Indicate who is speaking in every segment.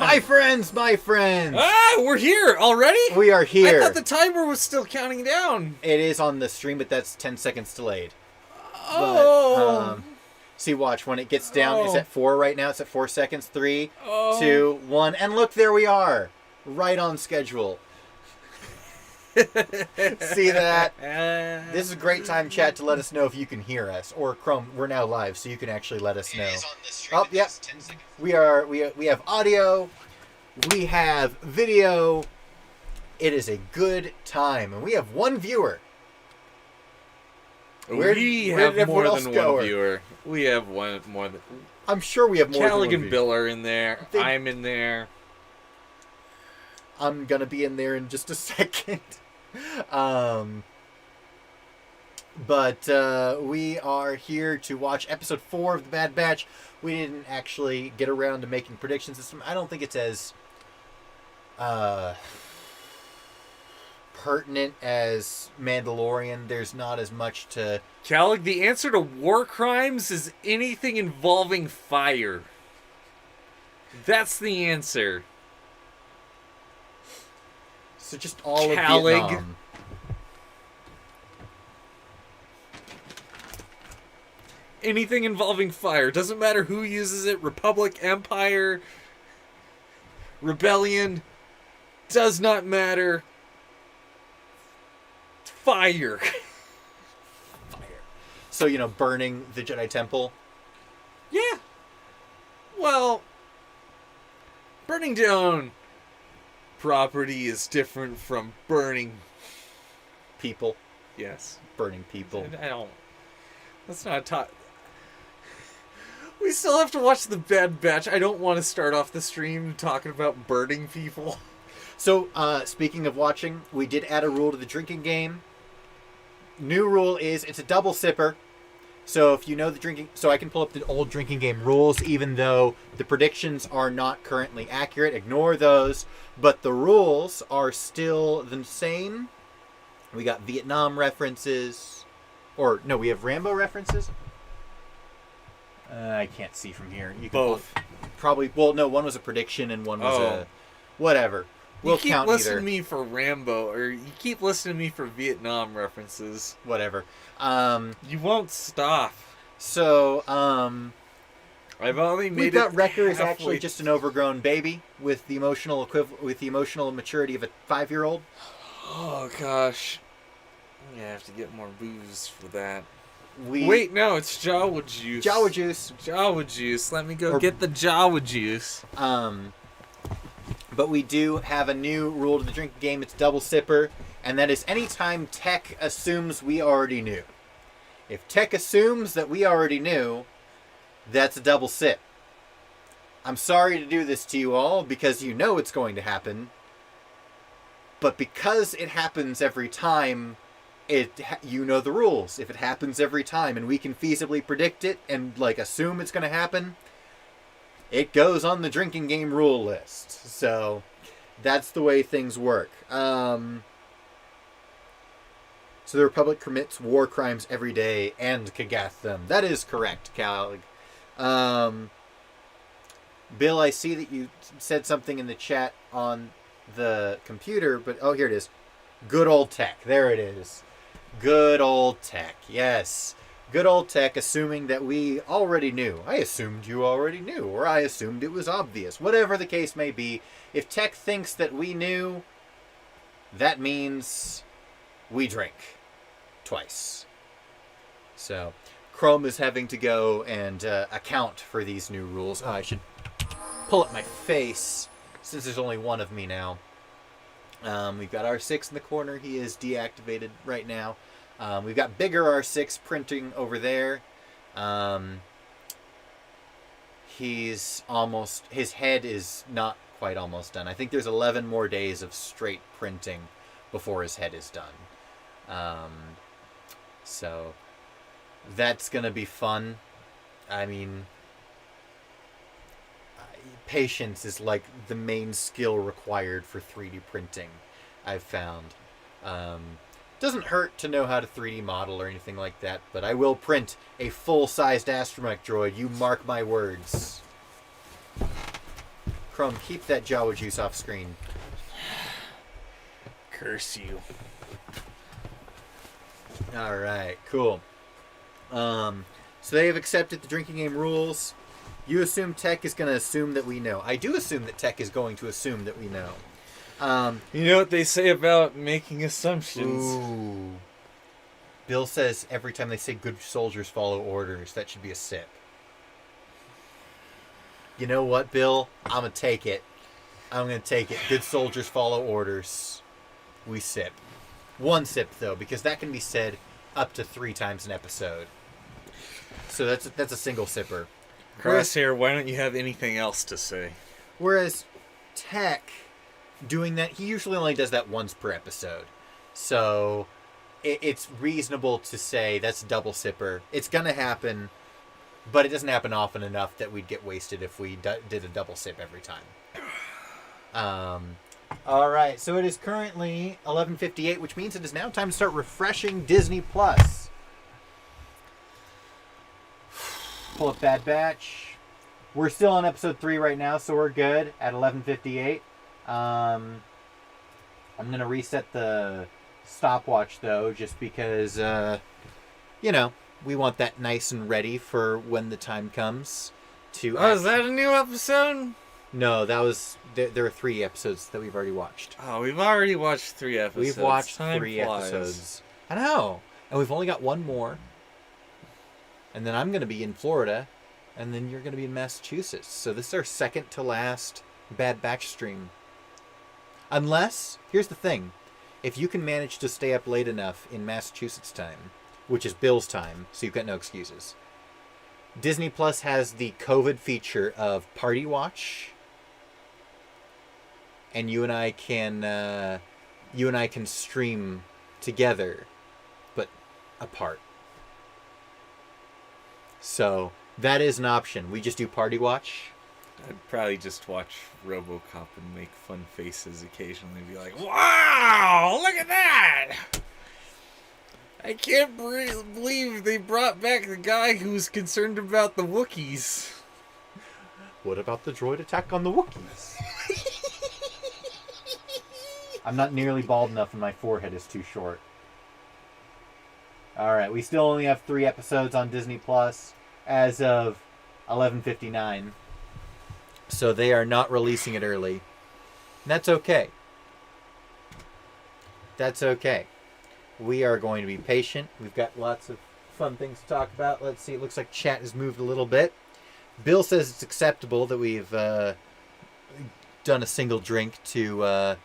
Speaker 1: My friends, my friends!
Speaker 2: Ah, we're here already?
Speaker 1: We are here.
Speaker 2: I thought the timer was still counting down.
Speaker 1: It is on the stream, but that's 10 seconds delayed.
Speaker 2: Oh.
Speaker 1: But, see, watch. When it gets down, it's at 4 right now. It's at 4 seconds. 3,
Speaker 2: Oh.
Speaker 1: 2, 1. And look, there we are. Right on schedule. See that? This is a great time, chat, to let us know if you can hear us. Or Chrome, we're now live, so you can actually let us know. Oh, yep. We have audio. We have video. It is a good time. And we have one viewer.
Speaker 2: We have more than one viewer. We have one more than...
Speaker 1: I'm sure we have more than one
Speaker 2: Callig and
Speaker 1: viewer.
Speaker 2: Bill are in there. I'm in there.
Speaker 1: I'm going to be in there in just a second. But we are here to watch episode 4 of The Bad Batch. We didn't actually get around to making predictions this time. I don't think it's as pertinent as Mandalorian. There's not as much to...
Speaker 2: Callig, the answer to war crimes is anything involving fire. That's the answer.
Speaker 1: So just all
Speaker 2: Callig.
Speaker 1: of Vietnam.
Speaker 2: Anything involving fire. Doesn't matter who uses it. Republic, Empire, Rebellion. Does not matter. Fire.
Speaker 1: Fire. So, burning the Jedi Temple.
Speaker 2: Yeah. Well, burning down property is different from burning
Speaker 1: People.
Speaker 2: Yes.
Speaker 1: Burning people.
Speaker 2: I don't. That's not a talk. We still have to watch The Bad Batch. I don't want to start off the stream talking about burning people.
Speaker 1: So, speaking of watching, we did add a rule to the drinking game. New rule is it's a double sipper. So if you know the drinking... So I can pull up the old drinking game rules, even though the predictions are not currently accurate. Ignore those. But the rules are still the same. We got Vietnam references. Or, no, we have Rambo references. I can't see from here. You can
Speaker 2: Both.
Speaker 1: Probably... Well, no, one was a prediction and one was a... Whatever. We'll
Speaker 2: you keep
Speaker 1: count
Speaker 2: listening
Speaker 1: either.
Speaker 2: to me for Rambo, or you keep listening to me for Vietnam references.
Speaker 1: Whatever.
Speaker 2: You won't stop.
Speaker 1: So,
Speaker 2: I've only made
Speaker 1: we've got
Speaker 2: it
Speaker 1: Wrecker is
Speaker 2: halfway.
Speaker 1: actually just an overgrown baby with the emotional maturity of a 5-year-old.
Speaker 2: Oh gosh, I'm gonna have to get more booze for that.
Speaker 1: We
Speaker 2: Wait, no, it's Jawa juice.
Speaker 1: Jawa juice.
Speaker 2: Jawa juice. Let me go get the Jawa juice.
Speaker 1: But we do have a new rule to the drinking game. It's double sipper, and that is anytime Tech assumes we already knew. If Tech assumes that we already knew, that's a double sip. I'm sorry to do this to you all because you know it's going to happen. But because it happens every time, you know the rules. If it happens every time and we can feasibly predict it and assume it's going to happen, it goes on the drinking game rule list. So that's the way things work. So the Republic commits war crimes every day and Kagath them. That is correct, Callig. Bill, I see that you said something in the chat on the computer, but here it is. Good old Tech. There it is. Good old Tech. Yes. Good old Tech, assuming that we already knew. I assumed you already knew, or I assumed it was obvious. Whatever the case may be, if Tech thinks that we knew, that means we drink. Twice. So, Chrome is having to go and account for these new rules. Oh, I should pull up my face, since there's only one of me now. We've got R6 in the corner. He is deactivated right now. We've got bigger R6 printing over there. His head is not quite almost done. I think there's 11 more days of straight printing before his head is done. So that's going to be fun. I mean, patience is the main skill required for 3D printing, I've found. Doesn't hurt to know how to 3D model or anything like that, but I will print a full-sized astromech droid, you mark my words. Chrome, keep that Jawa juice off screen.
Speaker 2: Curse you.
Speaker 1: All right, cool. So they have accepted the drinking game rules. You assume Tech is going to assume that we know. I do assume that Tech is going to assume that we know.
Speaker 2: You know what they say about making assumptions?
Speaker 1: Ooh. Bill says every time they say good soldiers follow orders, that should be a sip. You know what, Bill? I'm going to take it. I'm going to take it. Good soldiers follow orders. We sip. One sip, though, because that can be said up to 3 times an episode. So that's a single sipper.
Speaker 2: Crosshair, why don't you have anything else to say?
Speaker 1: Whereas Tech, doing that, he usually only does that once per episode. So it's reasonable to say that's a double sipper. It's going to happen, but it doesn't happen often enough that we'd get wasted if we did a double sip every time. All right, so it is currently 11:58, which means it is now time to start refreshing Disney Plus. Pull up Bad Batch. We're still on episode 3 right now, so we're good at 11:58. I'm gonna reset the stopwatch though, just because we want that nice and ready for when the time comes to.
Speaker 2: Oh, is that a new episode?
Speaker 1: No, that was there are 3 episodes that we've already watched.
Speaker 2: Oh, we've already watched 3 episodes.
Speaker 1: We've watched
Speaker 2: Time
Speaker 1: 3
Speaker 2: flies.
Speaker 1: episodes. I know, and we've only got 1 more. And then I'm going to be in Florida, and then you're going to be in Massachusetts. So this is our second to last Bad Batch stream. Unless, here's the thing, if you can manage to stay up late enough in Massachusetts time, which is Bill's time, so you've got no excuses. Disney Plus has the COVID feature of Party Watch, and you and I can stream together, but apart. So that is an option. We just do Party Watch.
Speaker 2: I'd probably just watch RoboCop and make fun faces occasionally. Be like, "Wow, look at that! I can't believe they brought back the guy who's concerned about the Wookiees."
Speaker 1: What about the droid attack on the Wookiees? I'm not nearly bald enough and my forehead is too short. Alright, we still only have 3 episodes on Disney Plus as of 11:59. So they are not releasing it early. And that's okay. That's okay. We are going to be patient. We've got lots of fun things to talk about. Let's see. It looks like chat has moved a little bit. Bill says it's acceptable that we've done a single drink to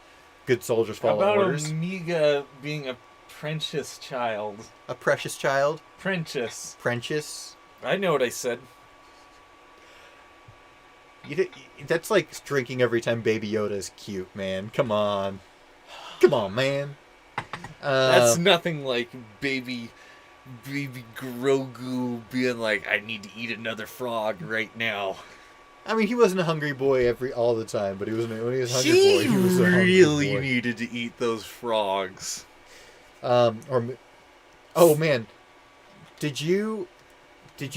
Speaker 1: Good Soldiers Follow
Speaker 2: About
Speaker 1: Orders.
Speaker 2: Omega being a precious child.
Speaker 1: A precious child.
Speaker 2: Prentious.
Speaker 1: Prentious.
Speaker 2: I know what I said.
Speaker 1: That's like drinking every time Baby Yoda is cute, man. Come on. Come on, man.
Speaker 2: That's nothing like baby Grogu being like, "I need to eat another frog right now."
Speaker 1: I mean, he wasn't a hungry boy all the time, but when he was a hungry boy, he was a hungry
Speaker 2: really
Speaker 1: boy.
Speaker 2: needed to eat those frogs.
Speaker 1: Oh man, did you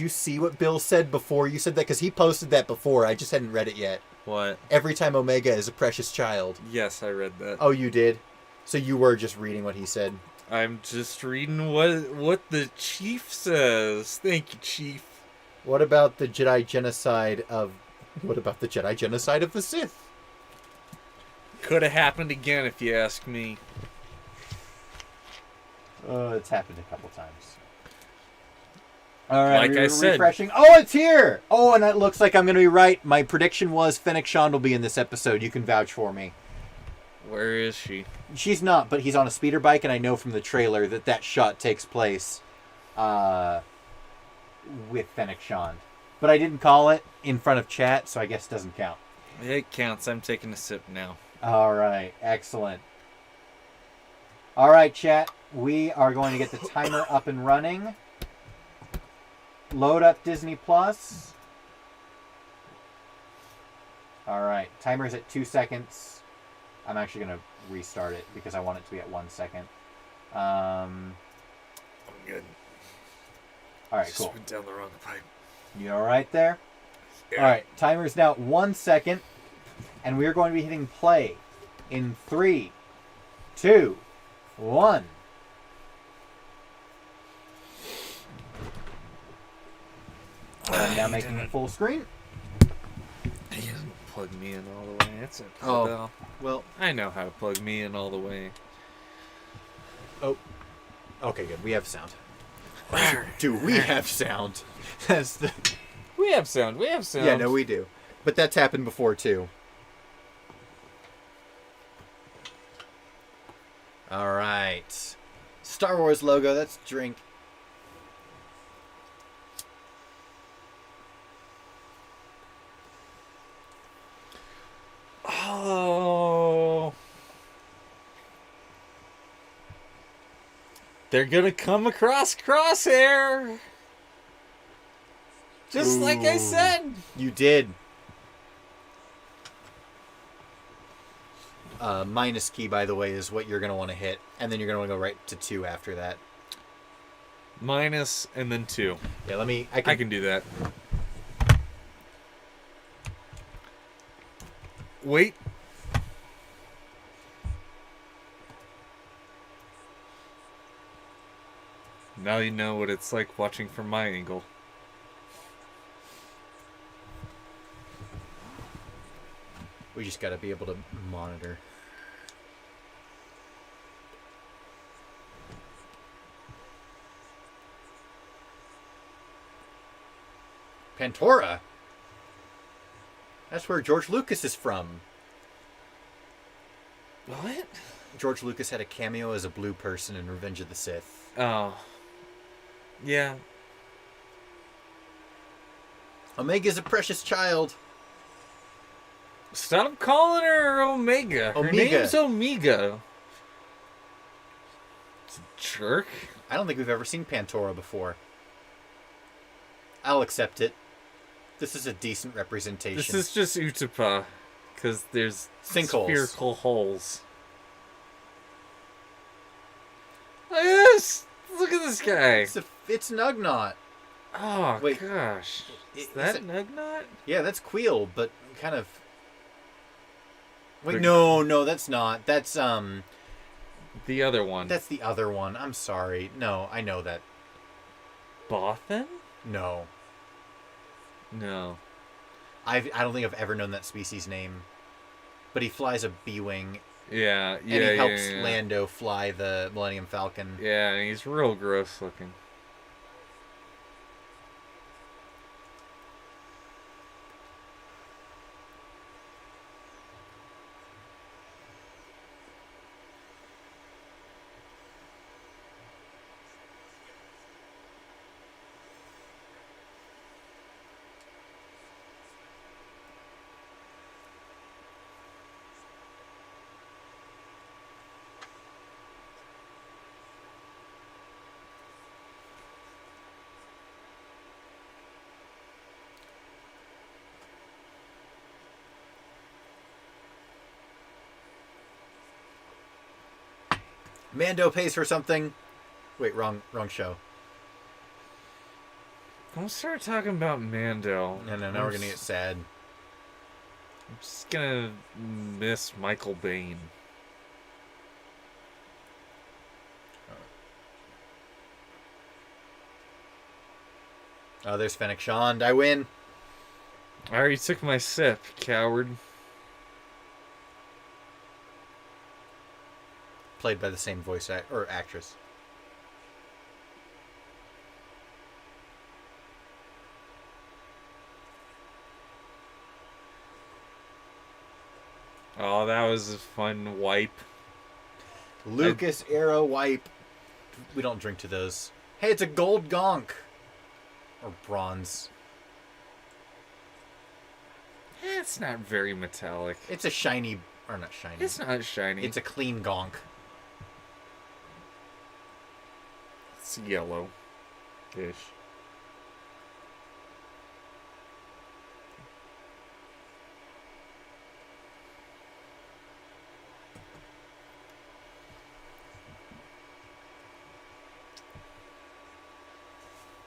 Speaker 1: see what Bill said before you said that? Because he posted that before. I just hadn't read it yet.
Speaker 2: What?
Speaker 1: Every time Omega is a precious child.
Speaker 2: Yes, I read that.
Speaker 1: Oh, you did? So you were just reading what he said.
Speaker 2: I'm just reading what the chief says. Thank you, Chief.
Speaker 1: What about the Jedi genocide of the Sith?
Speaker 2: Could have happened again if you ask me.
Speaker 1: It's happened a couple times. All right,
Speaker 2: Like I said.
Speaker 1: refreshing. Oh, it's here! Oh, and it looks like I'm going to be right. My prediction was Fennec Shand will be in this episode. You can vouch for me.
Speaker 2: Where is she?
Speaker 1: She's not, but he's on a speeder bike, and I know from the trailer that shot takes place with Fennec Shand. But I didn't call it in front of chat, so I guess it doesn't count.
Speaker 2: It counts. I'm taking a sip now.
Speaker 1: All right, excellent. All right, chat. We are going to get the timer up and running. Load up Disney Plus. All right, timer's at 2 seconds. I'm actually going to restart it because I want it to be at 1 second.
Speaker 2: I'm good.
Speaker 1: All right,
Speaker 2: Just
Speaker 1: cool.
Speaker 2: went down the wrong pipe.
Speaker 1: You all right there?
Speaker 2: Yeah.
Speaker 1: All right, timer's now 1 second. And we are going to be hitting play in 3, 2, 1. I'm now making it full screen.
Speaker 2: He doesn't plug me in all the way. That's it.
Speaker 1: Oh, well.
Speaker 2: I know how to plug me in all the way.
Speaker 1: Oh. Okay, good. We have sound. Do we have sound? That's the...
Speaker 2: We have sound. We have sound.
Speaker 1: Yeah, no, we do. But that's happened before, too. All right. Star Wars logo. Let's drink.
Speaker 2: Oh. They're gonna come across Crosshair. Just like I said.
Speaker 1: You did. Minus key, by the way, is what you're going to want to hit. And then you're going to want to go right to 2 after that.
Speaker 2: Minus and then 2.
Speaker 1: Yeah, let me...
Speaker 2: I can do that. Wait. Now you know what it's like watching from my angle.
Speaker 1: We just got to be able to monitor. Pantora? That's where George Lucas is from.
Speaker 2: What?
Speaker 1: George Lucas had a cameo as a blue person in Revenge of the Sith.
Speaker 2: Oh. Yeah.
Speaker 1: Omega's a precious child.
Speaker 2: Stop calling her Omega. Her
Speaker 1: Omega.
Speaker 2: name's Omega. It's a jerk.
Speaker 1: I don't think we've ever seen Pantora before. I'll accept it. This is a decent representation.
Speaker 2: This is just Utapa. Because there's
Speaker 1: sinkholes.
Speaker 2: Spherical holes. Look at this! Look at this guy!
Speaker 1: It's Nugnaught.
Speaker 2: Oh,
Speaker 1: wait,
Speaker 2: gosh. Is that Nugnaught?
Speaker 1: Yeah, that's Queel, but kind of... Wait, no, that's not. That's,
Speaker 2: the other one.
Speaker 1: That's the other one. I'm sorry. No, I know that.
Speaker 2: Bothan?
Speaker 1: No.
Speaker 2: No.
Speaker 1: I don't think I've ever known that species name. But he flies a B-Wing.
Speaker 2: Yeah.
Speaker 1: And he helps Lando fly the Millennium Falcon.
Speaker 2: Yeah, and he's real gross looking.
Speaker 1: Mando pays for something. Wait, wrong show.
Speaker 2: Don't start talking about Mando.
Speaker 1: No, now we're gonna get sad.
Speaker 2: I'm just gonna miss Michael Biehn.
Speaker 1: Oh, there's Fennec Shand. I win.
Speaker 2: I already took my sip, coward.
Speaker 1: Played by the same voice or actress.
Speaker 2: Oh, that was a fun wipe.
Speaker 1: Lucas Arrow wipe. We don't drink to those. Hey, it's a gold gonk. Or bronze.
Speaker 2: It's not very metallic.
Speaker 1: It's a shiny... Or not shiny.
Speaker 2: It's not shiny.
Speaker 1: It's a clean gonk.
Speaker 2: It's yellow-ish.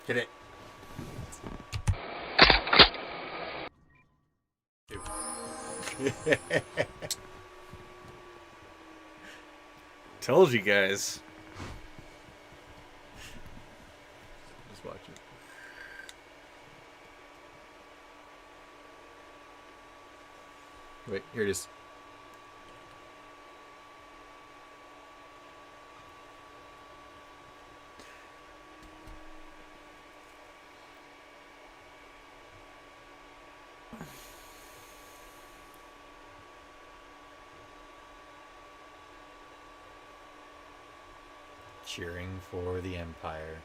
Speaker 1: Get it.
Speaker 2: Told you guys.
Speaker 1: Just watch it. Wait, here it is. Cheering for the Empire.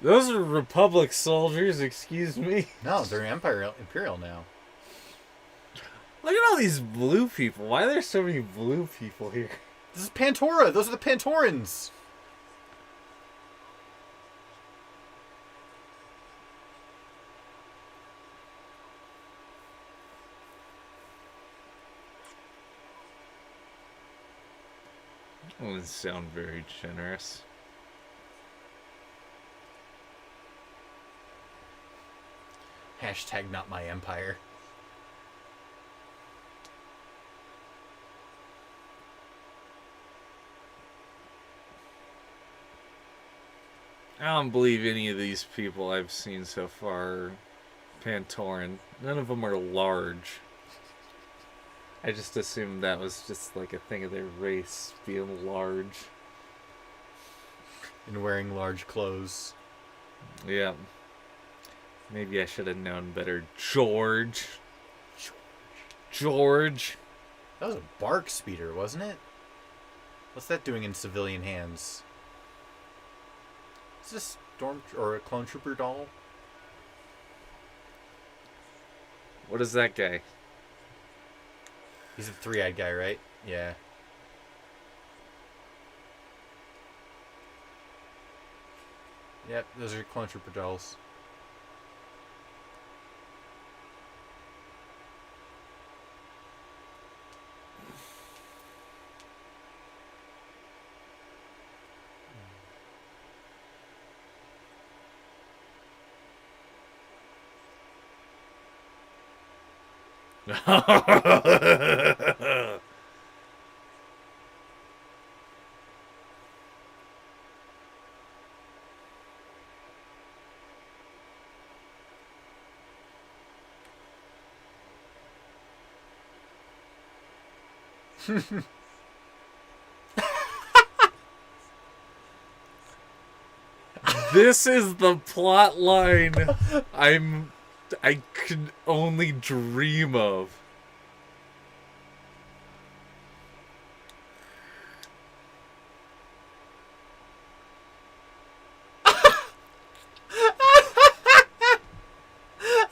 Speaker 2: Those are Republic soldiers, excuse me.
Speaker 1: No, they're Imperial now.
Speaker 2: Look at all these blue people. Why are there so many blue people here?
Speaker 1: This is Pantora. Those are the Pantorans.
Speaker 2: That doesn't sound very generous.
Speaker 1: Hashtag not my empire.
Speaker 2: I don't believe any of these people I've seen so far are Pantoran. None of them are large. I just assumed that was just like a thing of their race, being large.
Speaker 1: And wearing large clothes.
Speaker 2: Yeah. Maybe I should have known better. George. George.
Speaker 1: That was a bark speeder, wasn't it? What's that doing in civilian hands? Is this Storm or a clone trooper doll?
Speaker 2: What is that guy?
Speaker 1: He's a three-eyed guy, right? Yeah. Yep, those are clone trooper dolls.
Speaker 2: This is the plot line I could only dream of.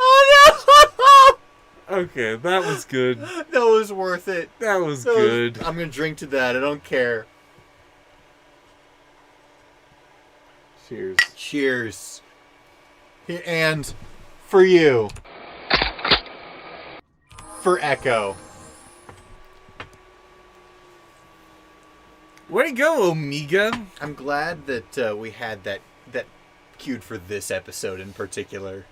Speaker 1: Oh no!
Speaker 2: Okay, that was good.
Speaker 1: That was worth it.
Speaker 2: That was good.
Speaker 1: I'm gonna drink to that. I don't care.
Speaker 2: Cheers.
Speaker 1: Cheers. And for you. For Echo.
Speaker 2: Way to go, Omega.
Speaker 1: I'm glad that we had that queued for this episode in particular.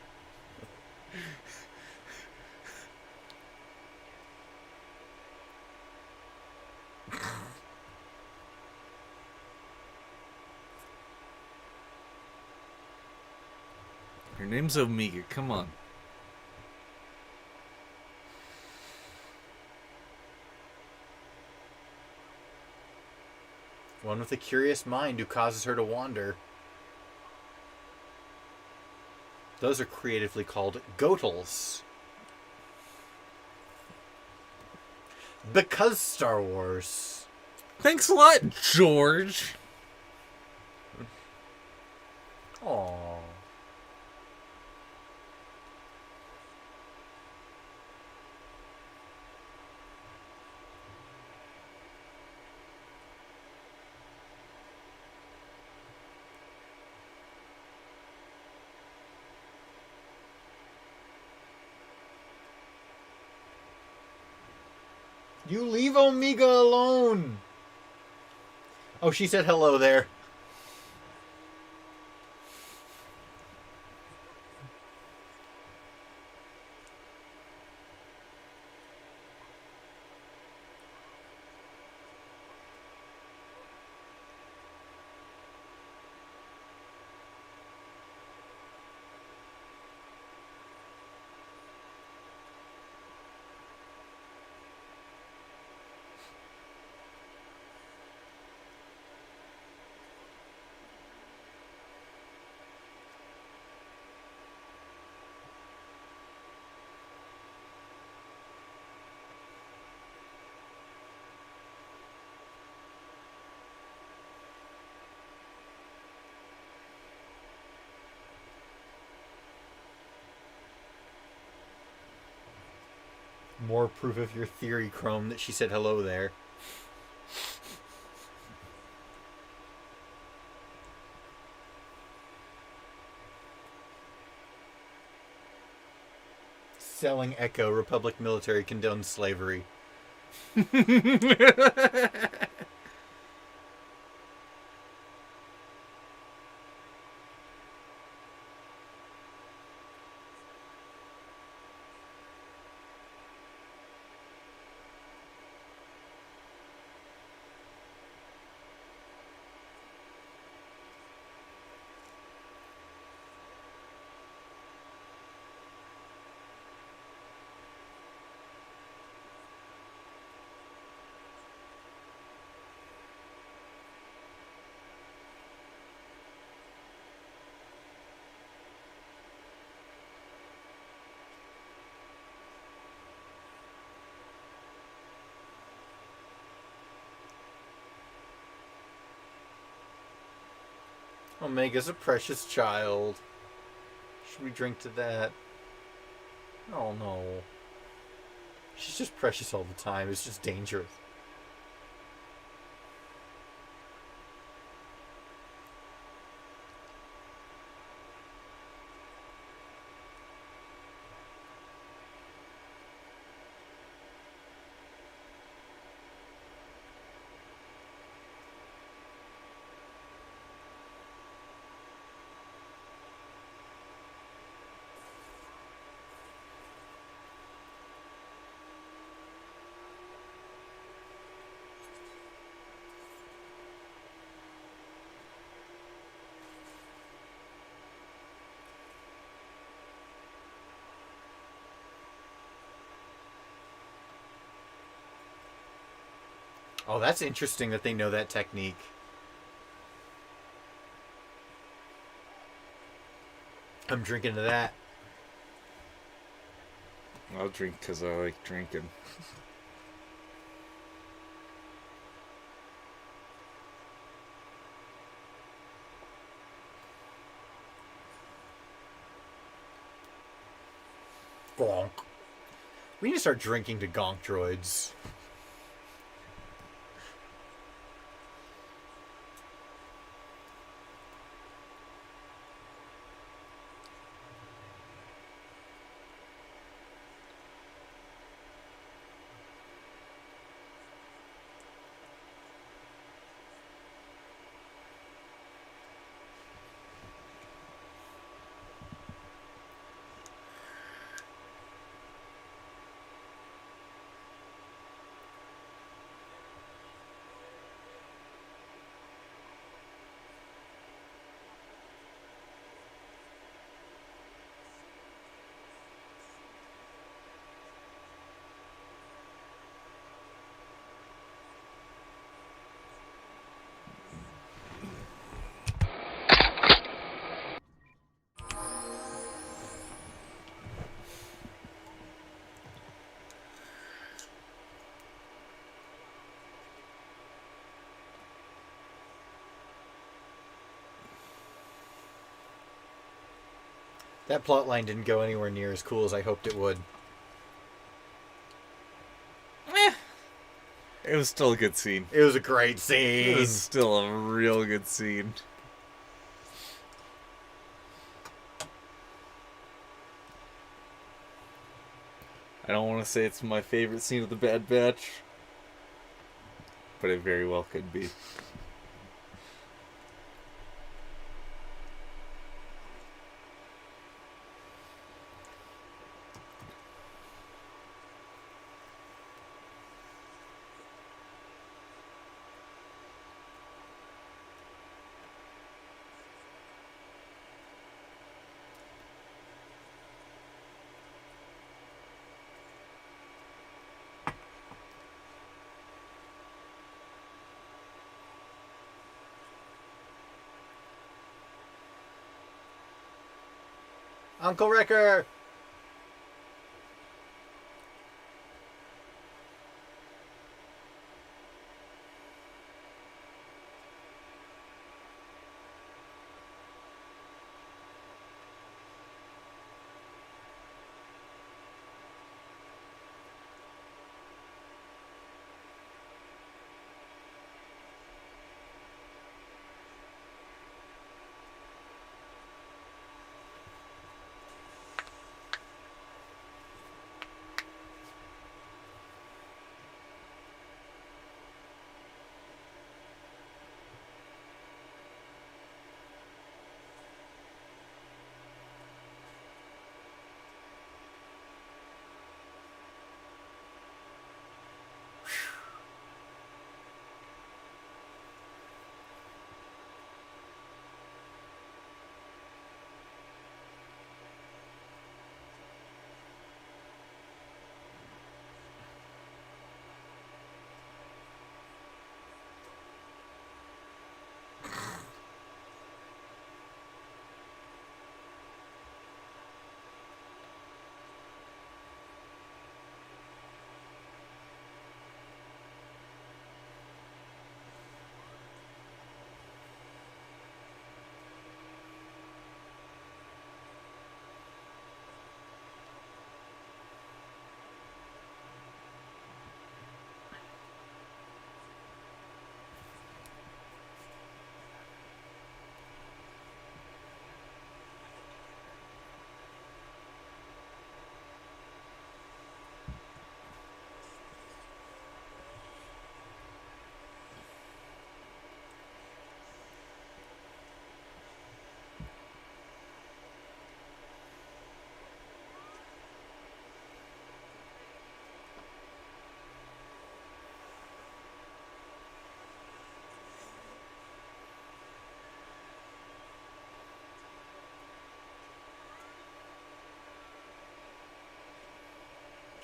Speaker 2: Her name's Omega. Come on.
Speaker 1: One with a curious mind who causes her to wander. Those are creatively called Gotels. Because Star Wars.
Speaker 2: Thanks a lot, George.
Speaker 1: Aww. You leave Omega alone. Oh, she said hello there. More proof of your theory, Chrome, that she said hello there. Selling Echo, Republic military condones slavery. Omega's a precious child. Should we drink to that? Oh no. She's just precious all the time. It's just dangerous. Oh, that's interesting that they know that technique. I'm drinking to that.
Speaker 2: I'll drink because I like drinking.
Speaker 1: Gonk. We need to start drinking to gonk droids. That plotline didn't go anywhere near as cool as I hoped it would.
Speaker 2: It was still a good scene.
Speaker 1: It was a great scene.
Speaker 2: It was still a real good scene. I don't want to say it's my favorite scene of the Bad Batch, but it very well could be.
Speaker 1: Uncle Wrecker!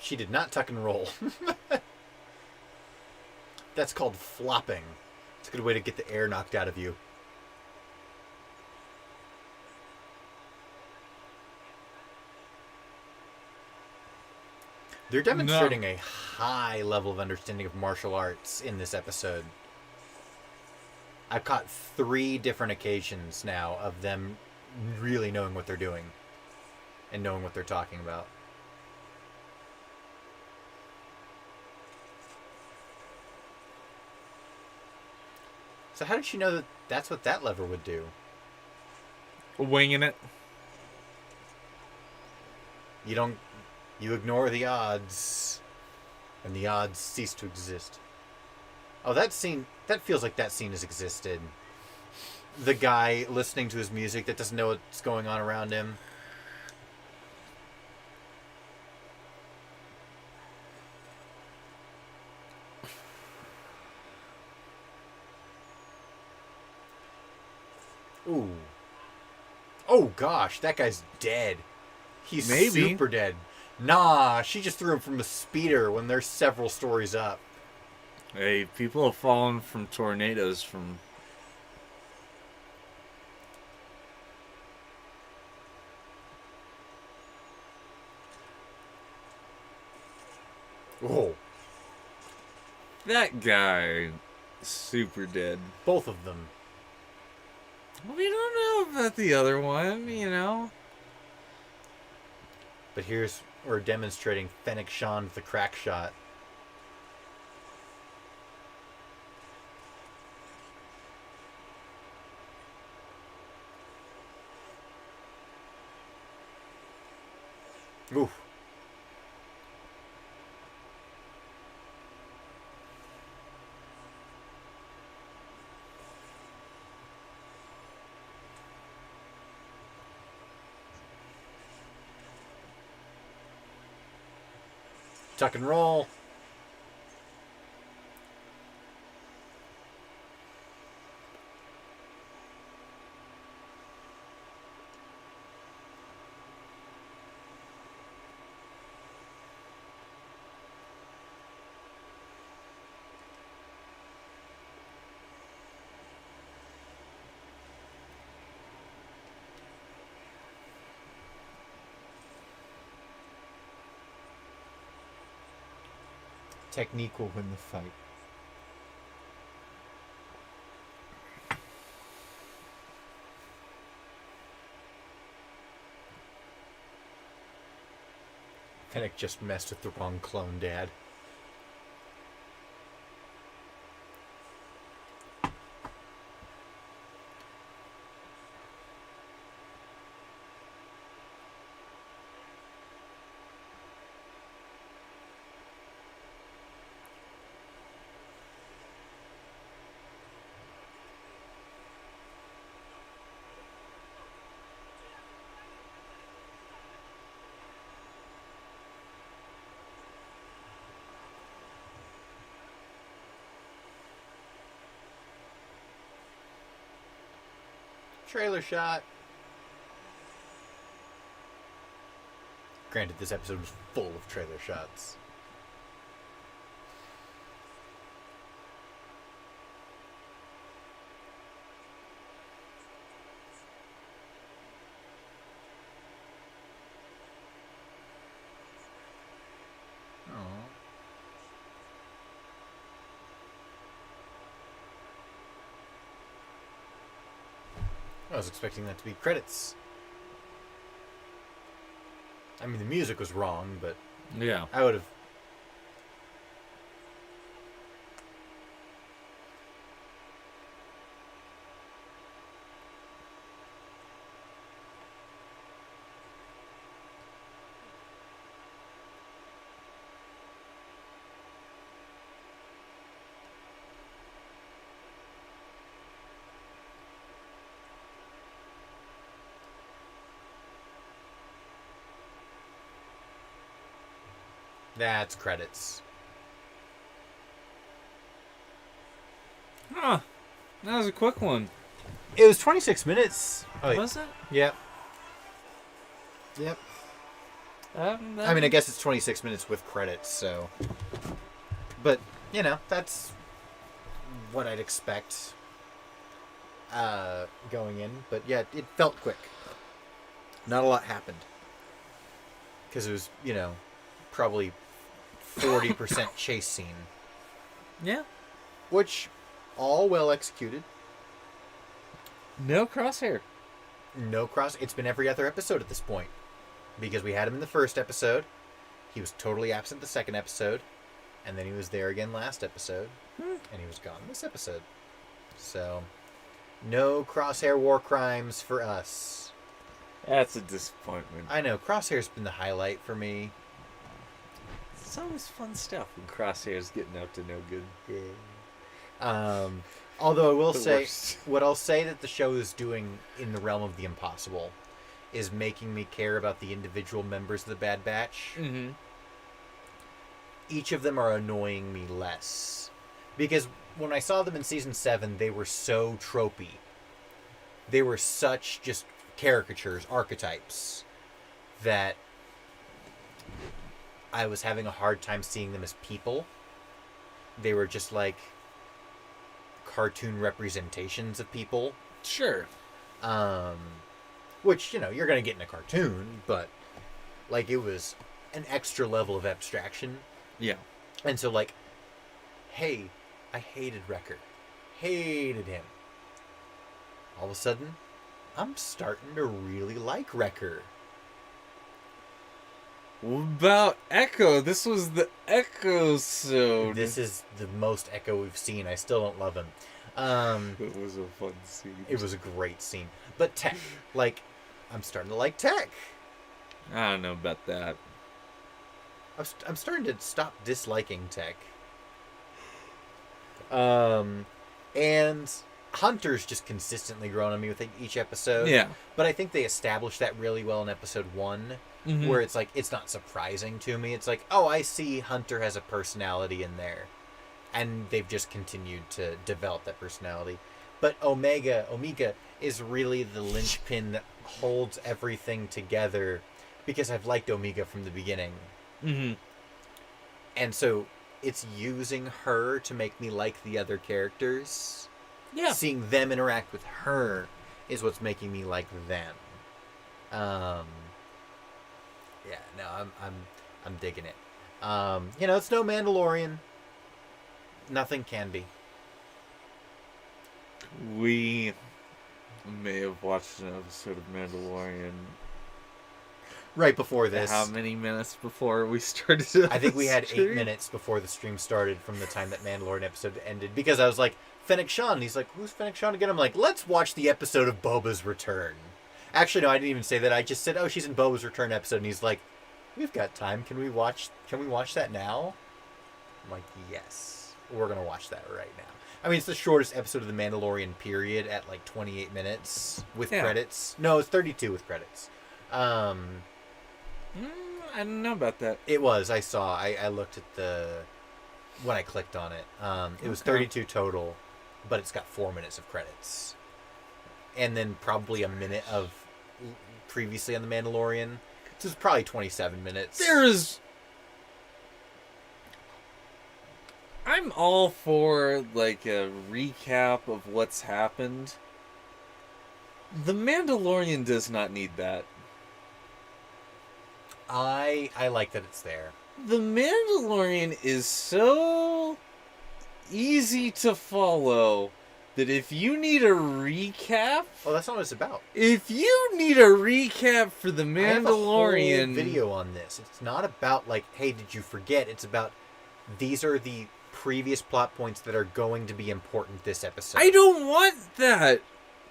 Speaker 1: She did not tuck and roll. That's called flopping. It's a good way to get the air knocked out of you. They're demonstrating a high level of understanding of martial arts in this episode. I've caught 3 different occasions now of them really knowing what they're doing and knowing what they're talking about. So how did she know that that's what that lever would do?
Speaker 2: Winging it.
Speaker 1: You ignore the odds, and the odds cease to exist. Oh, that feels like that scene has existed. The guy listening to his music that doesn't know what's going on around him. Ooh. Oh gosh, that guy's dead. He's super dead. Nah, she just threw him from a speeder when they're several stories up.
Speaker 2: Hey, people have fallen from tornadoes from...
Speaker 1: Oh.
Speaker 2: That guy, super dead.
Speaker 1: Both of them.
Speaker 2: We don't know about the other one, you know.
Speaker 1: But here's we're demonstrating Fennec Shand with the crack shot. Oof. Tuck and roll. Technique will win the fight. Fennec just messed with the wrong clone, Dad. Trailer shot. Granted, this episode was full of trailer shots. I was expecting that to be credits. I mean, the music was wrong, but
Speaker 2: yeah,
Speaker 1: I would have. That's credits.
Speaker 2: Huh. That was a quick one.
Speaker 1: It was 26 minutes. Oh,
Speaker 2: was it?
Speaker 1: Yep. Yep. I mean, I guess it's 26 minutes with credits, so. But, that's what I'd expect going in. But yeah, it felt quick. Not a lot happened. Because it was, probably 40% chase scene.
Speaker 2: Yeah.
Speaker 1: Which, all well executed.
Speaker 2: No Crosshair.
Speaker 1: No cross. It's been every other episode at this point. Because we had him in the first episode. He was totally absent the second episode. And then he was there again last episode. And he was gone this episode. So, no Crosshair war crimes for us.
Speaker 2: That's a disappointment.
Speaker 1: I know. Crosshair's been the highlight for me.
Speaker 2: It's always fun stuff when Crosshair's getting up to no good.
Speaker 1: Yeah. Although I will
Speaker 2: The
Speaker 1: say,
Speaker 2: worst.
Speaker 1: what I'll say that the show is doing in the realm of the impossible is making me care about the individual members of the Bad Batch.
Speaker 2: Mm-hmm.
Speaker 1: Each of them are annoying me less. Because when I saw them in Season 7, they were so tropey. They were such just caricatures, archetypes, that I was having a hard time seeing them as people. They were just like cartoon representations of people.
Speaker 2: Sure.
Speaker 1: Which, you're going to get in a cartoon, but like it was an extra level of abstraction.
Speaker 2: Yeah.
Speaker 1: And so like, hey, I hated Wrecker. Hated him. All of a sudden, I'm starting to really like Wrecker.
Speaker 2: What about Echo? This was the Echo-sode.
Speaker 1: This is the most Echo we've seen. I still don't love him.
Speaker 2: It was a fun scene.
Speaker 1: It was a great scene. But Tech, like, I'm starting to like Tech.
Speaker 2: I don't know about that.
Speaker 1: I'm starting to stop disliking Tech. And Hunter's just consistently growing on me with each episode.
Speaker 2: Yeah.
Speaker 1: But I think they established that really well in episode 1,
Speaker 2: Mhm.
Speaker 1: where it's like, it's not surprising to me. It's like, oh, I see Hunter has a personality in there. And they've just continued to develop that personality. But Omega is really the linchpin that holds everything together, because I've liked Omega from the beginning.
Speaker 2: Mm-hmm.
Speaker 1: And so it's using her to make me like the other characters.
Speaker 2: Yeah.
Speaker 1: Seeing them interact with her is what's making me like them. Yeah, no, I'm digging it. It's no Mandalorian. Nothing can be.
Speaker 2: We may have watched an episode of Mandalorian.
Speaker 1: Right before this.
Speaker 2: How many minutes before we started?
Speaker 1: I think we had
Speaker 2: stream?
Speaker 1: 8 minutes before the stream started from the time that Mandalorian episode ended, because I was like, Fennec Shand. He's like, who's Fennec Shand again? I'm like, let's watch the episode of Boba's Return. Actually, no, I didn't even say that. I just said, oh, she's in Boba's Return episode. And he's like, we've got time. Can we watch that now? I'm like, yes. We're going to watch that right now. I mean, it's the shortest episode of The Mandalorian, period, at like 28 minutes with credits. No, it's 32 with credits.
Speaker 2: I don't know about that.
Speaker 1: It was. I saw. I looked at when I clicked on it. It was 32 total, but it's got 4 minutes of credits. And then probably a minute of previously on The Mandalorian. So it's probably 27 minutes.
Speaker 2: I'm all for like a recap of what's happened. The Mandalorian does not need that.
Speaker 1: I like that it's there.
Speaker 2: The Mandalorian is so easy to follow that if you need a recap...
Speaker 1: Oh, that's not what it's about.
Speaker 2: If you need a recap for The Mandalorian...
Speaker 1: I have a whole video on this. It's not about like, hey, did you forget? It's about, these are the previous plot points that are going to be important this episode.
Speaker 2: I don't want that!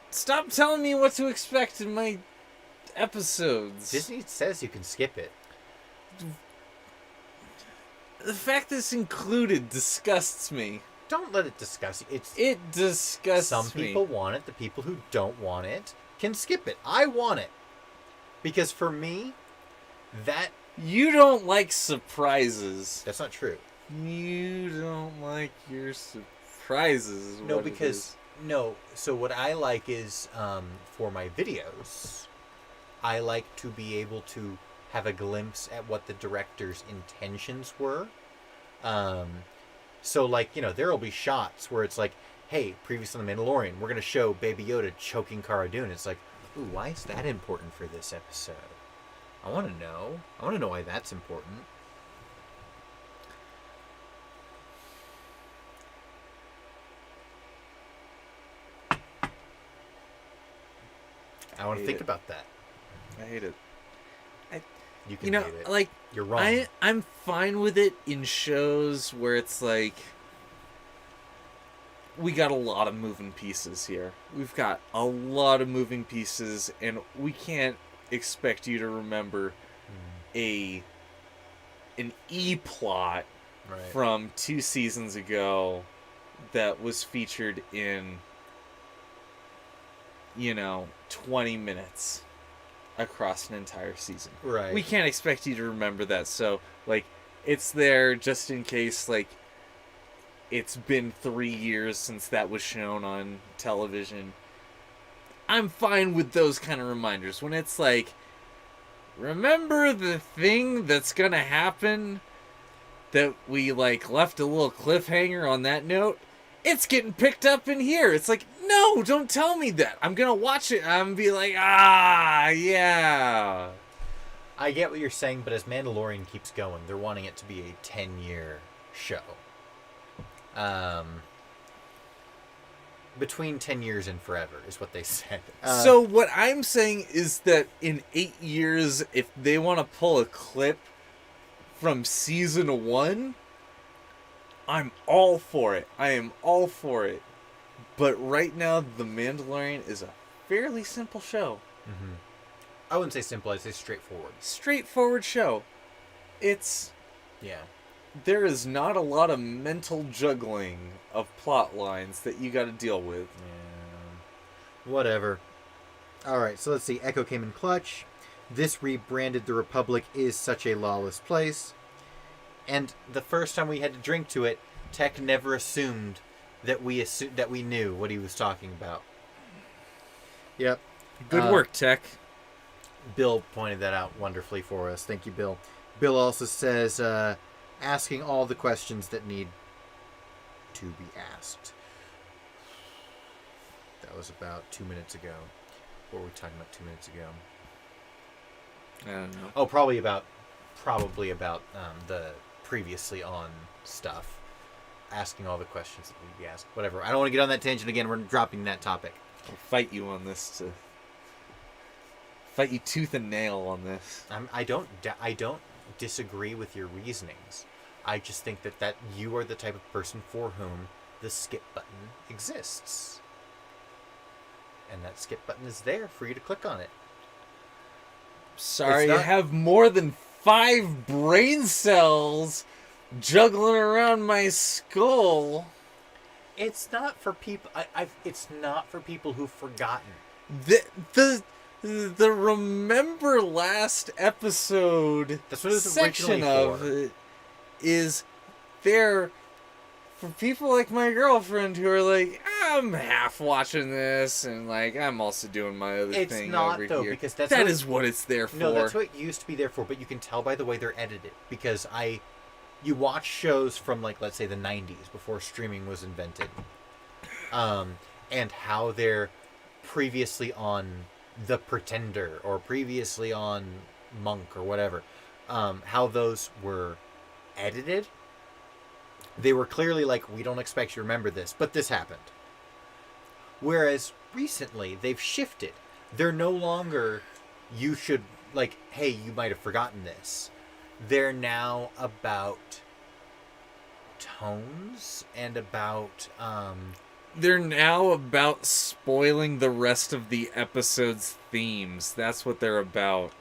Speaker 2: Stop telling me what to expect in my episodes.
Speaker 1: Disney says you can skip it.
Speaker 2: The fact that it's included disgusts me.
Speaker 1: Don't let it disgust you.
Speaker 2: It disgusts me.
Speaker 1: Some people want it. The people who don't want it can skip it. I want it. Because for me,
Speaker 2: You don't like surprises.
Speaker 1: that's not true.
Speaker 2: You don't like your surprises.
Speaker 1: No, because... No, so what I like is, for my videos, I like to be able to have a glimpse at what the director's intentions were. So, like, there will be shots where it's like, hey, previously on The Mandalorian, we're going to show Baby Yoda choking Cara Dune. It's like, ooh, why is that important for this episode? I want to know. I want to know why that's important. I want to think about that.
Speaker 2: I hate it.
Speaker 1: You can hate it.
Speaker 2: Like,
Speaker 1: you're wrong.
Speaker 2: I'm fine with it in shows where it's like, we got a lot of moving pieces here. We've got a lot of moving pieces, and we can't expect you to remember an E-plot from 2 seasons ago that was featured in, 20 minutes across an entire season.
Speaker 1: Right.
Speaker 2: We can't expect you to remember that. So, like, it's there just in case, like, it's been 3 years since that was shown on television. I'm fine with those kind of reminders. When it's like, remember the thing that's gonna happen that we, like, left a little cliffhanger on that note? It's getting picked up in here. It's like, no, don't tell me that. I'm gonna watch it and I'm gonna be like, yeah.
Speaker 1: I get what you're saying, but as Mandalorian keeps going, they're wanting it to be a 10-year show. Between 10 years and forever is what they said.
Speaker 2: So what I'm saying is that in 8 years, if they want to pull a clip from season 1, I'm all for it. I am all for it. But right now, The Mandalorian is a fairly simple show.
Speaker 1: Mm-hmm. I wouldn't say simple, I'd say straightforward.
Speaker 2: Straightforward show. It's...
Speaker 1: Yeah.
Speaker 2: There is not a lot of mental juggling of plot lines that you got to deal with.
Speaker 1: Yeah. Whatever. Alright, so let's see. Echo came in clutch. This rebranded The Republic is such a lawless place. And the first time we had to drink to it, Tech never assumed that we knew what he was talking about. Yep.
Speaker 2: Good work, Tech.
Speaker 1: Bill pointed that out wonderfully for us. Thank you, Bill. Bill also says, asking all the questions that need to be asked. That was about 2 minutes ago. What were we talking about 2 minutes ago?
Speaker 2: I don't know.
Speaker 1: Oh, probably about the previously on stuff. Asking all the questions that need to be asked. Whatever. I don't want to get on that tangent again. We're dropping that topic.
Speaker 2: I'll fight you on this to... Fight you tooth and nail on this.
Speaker 1: I don't disagree with your reasonings. I just think that you are the type of person for whom the skip button exists. And that skip button is there for you to click on it.
Speaker 2: Sorry, I have more than 5 brain cells juggling around my skull.
Speaker 1: It's not for people. It's not for people who've forgotten.
Speaker 2: The remember last episode
Speaker 1: That's what it was
Speaker 2: section
Speaker 1: originally
Speaker 2: of
Speaker 1: for.
Speaker 2: it is there for people like my girlfriend who are like, I'm half watching this and like I'm also doing my other
Speaker 1: It's
Speaker 2: thing
Speaker 1: not,
Speaker 2: over
Speaker 1: though,
Speaker 2: here.
Speaker 1: because that
Speaker 2: is what it's there for.
Speaker 1: No, that's what it used to be there for, but you can tell by the way they're edited. Because you watch shows from, like, let's say the 90s, before streaming was invented, and how they're previously on The Pretender, or previously on Monk, or whatever, how those were edited. They were clearly like, we don't expect you to remember this, but this happened. Whereas recently, they've shifted. They're no longer, you should, like, hey, you might have forgotten this. They're now about tones and about,
Speaker 2: They're now about spoiling the rest of the episode's themes. That's what they're about.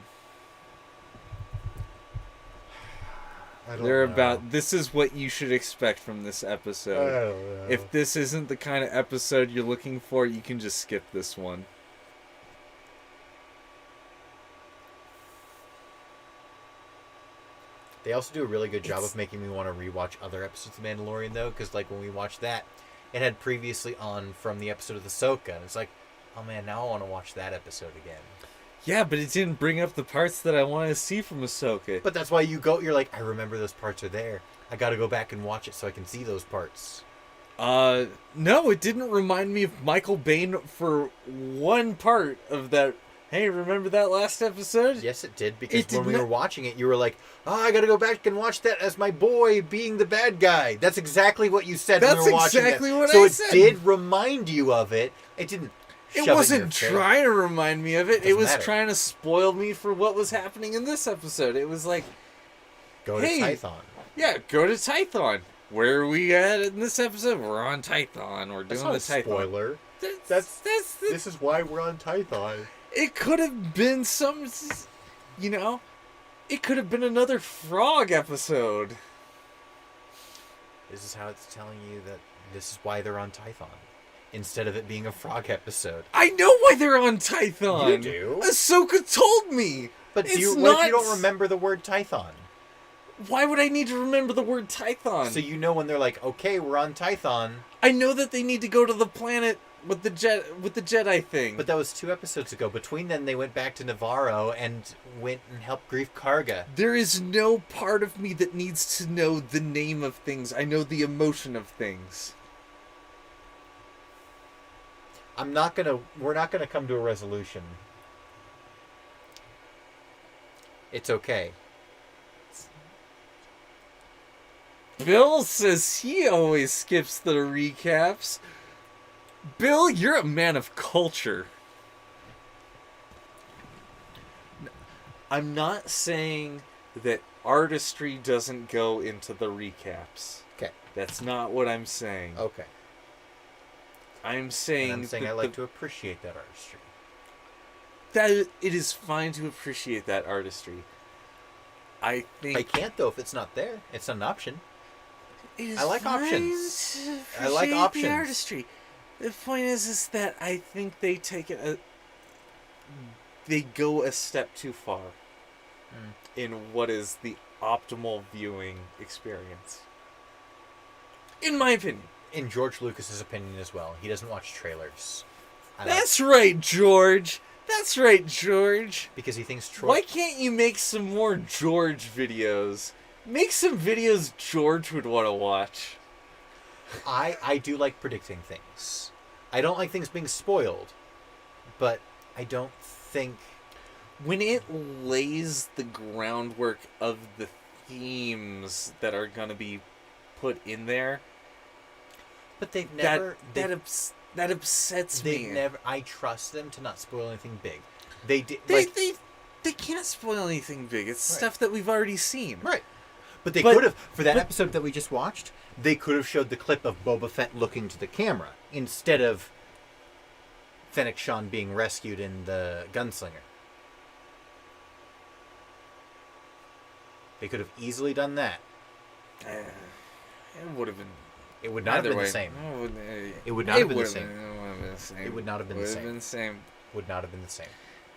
Speaker 2: They're about, this is what you should expect from this episode.
Speaker 1: I don't know.
Speaker 2: If this isn't the kind of episode you're looking for, you can just skip this one.
Speaker 1: They also do a really good job of making me want to rewatch other episodes of Mandalorian, though, because, like, when we watched that, it had previously on from the episode of Ahsoka, and it's like, oh man, now I want to watch that episode again.
Speaker 2: Yeah, but it didn't bring up the parts that I wanted to see from Ahsoka.
Speaker 1: But that's why you're like, I remember those parts are there. I gotta go back and watch it so I can see those parts.
Speaker 2: No, it didn't remind me of Michael Bain for one part of that. Hey, remember that last episode?
Speaker 1: Yes, it did, because
Speaker 2: It did
Speaker 1: when we
Speaker 2: not-
Speaker 1: were watching it, you were like, oh, I gotta go back and watch that as my boy being the bad guy. That's exactly what you said when
Speaker 2: That's
Speaker 1: we were watching
Speaker 2: exactly
Speaker 1: that.
Speaker 2: what
Speaker 1: so
Speaker 2: I
Speaker 1: it
Speaker 2: said.
Speaker 1: did remind you of it. It didn't
Speaker 2: It
Speaker 1: shove in
Speaker 2: wasn't
Speaker 1: your face.
Speaker 2: trying to remind me of it. It
Speaker 1: Doesn't
Speaker 2: was
Speaker 1: matter.
Speaker 2: trying to spoil me for what was happening in this episode. It was like,
Speaker 1: Go
Speaker 2: Hey.
Speaker 1: to Tython.
Speaker 2: yeah, go to Tython. Where are we at in this episode? We're on Tython. We're
Speaker 1: That's
Speaker 2: doing
Speaker 1: not
Speaker 2: the
Speaker 1: a
Speaker 2: Tython.
Speaker 1: spoiler.
Speaker 2: That's
Speaker 1: This is why we're on Tython.
Speaker 2: It could have been some, you know, it could have been another frog episode.
Speaker 1: This is how it's telling you that this is why they're on Tython. Instead of it being a frog episode.
Speaker 2: I know why they're on Tython.
Speaker 1: You do?
Speaker 2: Ahsoka told me.
Speaker 1: But
Speaker 2: It's
Speaker 1: what if
Speaker 2: not-
Speaker 1: you don't remember the word Tython?
Speaker 2: Why would I need to remember the word Tython?
Speaker 1: So you know when they're like, okay, we're on Tython.
Speaker 2: I know that they need to go to the planet with the Jedi thing.
Speaker 1: But that was 2 episodes ago. Between then, they went back to Navarro and went and helped Grief Karga.
Speaker 2: there is no part of me that needs to know the name of things. I know the emotion of things.
Speaker 1: We're not gonna come to a resolution. It's okay.
Speaker 2: Bill says he always skips the recaps. Bill, you're a man of culture. I'm not saying that artistry doesn't go into the recaps.
Speaker 1: Okay.
Speaker 2: That's not what I'm saying.
Speaker 1: Okay.
Speaker 2: I'm saying,
Speaker 1: And I'm saying
Speaker 2: that
Speaker 1: I like to appreciate that artistry.
Speaker 2: that it is fine to appreciate that artistry. I think
Speaker 1: I can't though if it's not there. It's not an option.
Speaker 2: it is
Speaker 1: I like
Speaker 2: fine
Speaker 1: options.
Speaker 2: to
Speaker 1: I like
Speaker 2: appreciate
Speaker 1: options.
Speaker 2: the artistry. The point is that I think they take it. They go a step too far in what is the optimal viewing experience. In my opinion.
Speaker 1: In George Lucas's opinion as well, he doesn't watch trailers.
Speaker 2: That's right, George. That's right, George.
Speaker 1: Because he thinks Troy.
Speaker 2: Why can't you make some more George videos? Make some videos George would want to watch.
Speaker 1: I do like predicting things. I don't like things being spoiled, but I don't think
Speaker 2: When it lays the groundwork of the themes that are going to be put in there,
Speaker 1: But they've never.
Speaker 2: that upsets
Speaker 1: They've
Speaker 2: me.
Speaker 1: never. I trust them to not spoil anything big. They did.
Speaker 2: They can't spoil anything big. It's
Speaker 1: Right.
Speaker 2: stuff that we've already seen.
Speaker 1: Right. But they
Speaker 2: But-
Speaker 1: could have, for that
Speaker 2: but-
Speaker 1: episode that we just watched, they could have showed the clip of Boba Fett looking to the camera instead of Fennec Shand being rescued in the Gunslinger. They could have easily done that.
Speaker 2: It would have been.
Speaker 1: It would not have
Speaker 2: either
Speaker 1: been
Speaker 2: way.
Speaker 1: the same.
Speaker 2: It
Speaker 1: It would not have been the
Speaker 2: would've
Speaker 1: same.
Speaker 2: It would have been the same.
Speaker 1: It would not have been the
Speaker 2: Would
Speaker 1: same.
Speaker 2: been the same.
Speaker 1: Would not have been the same.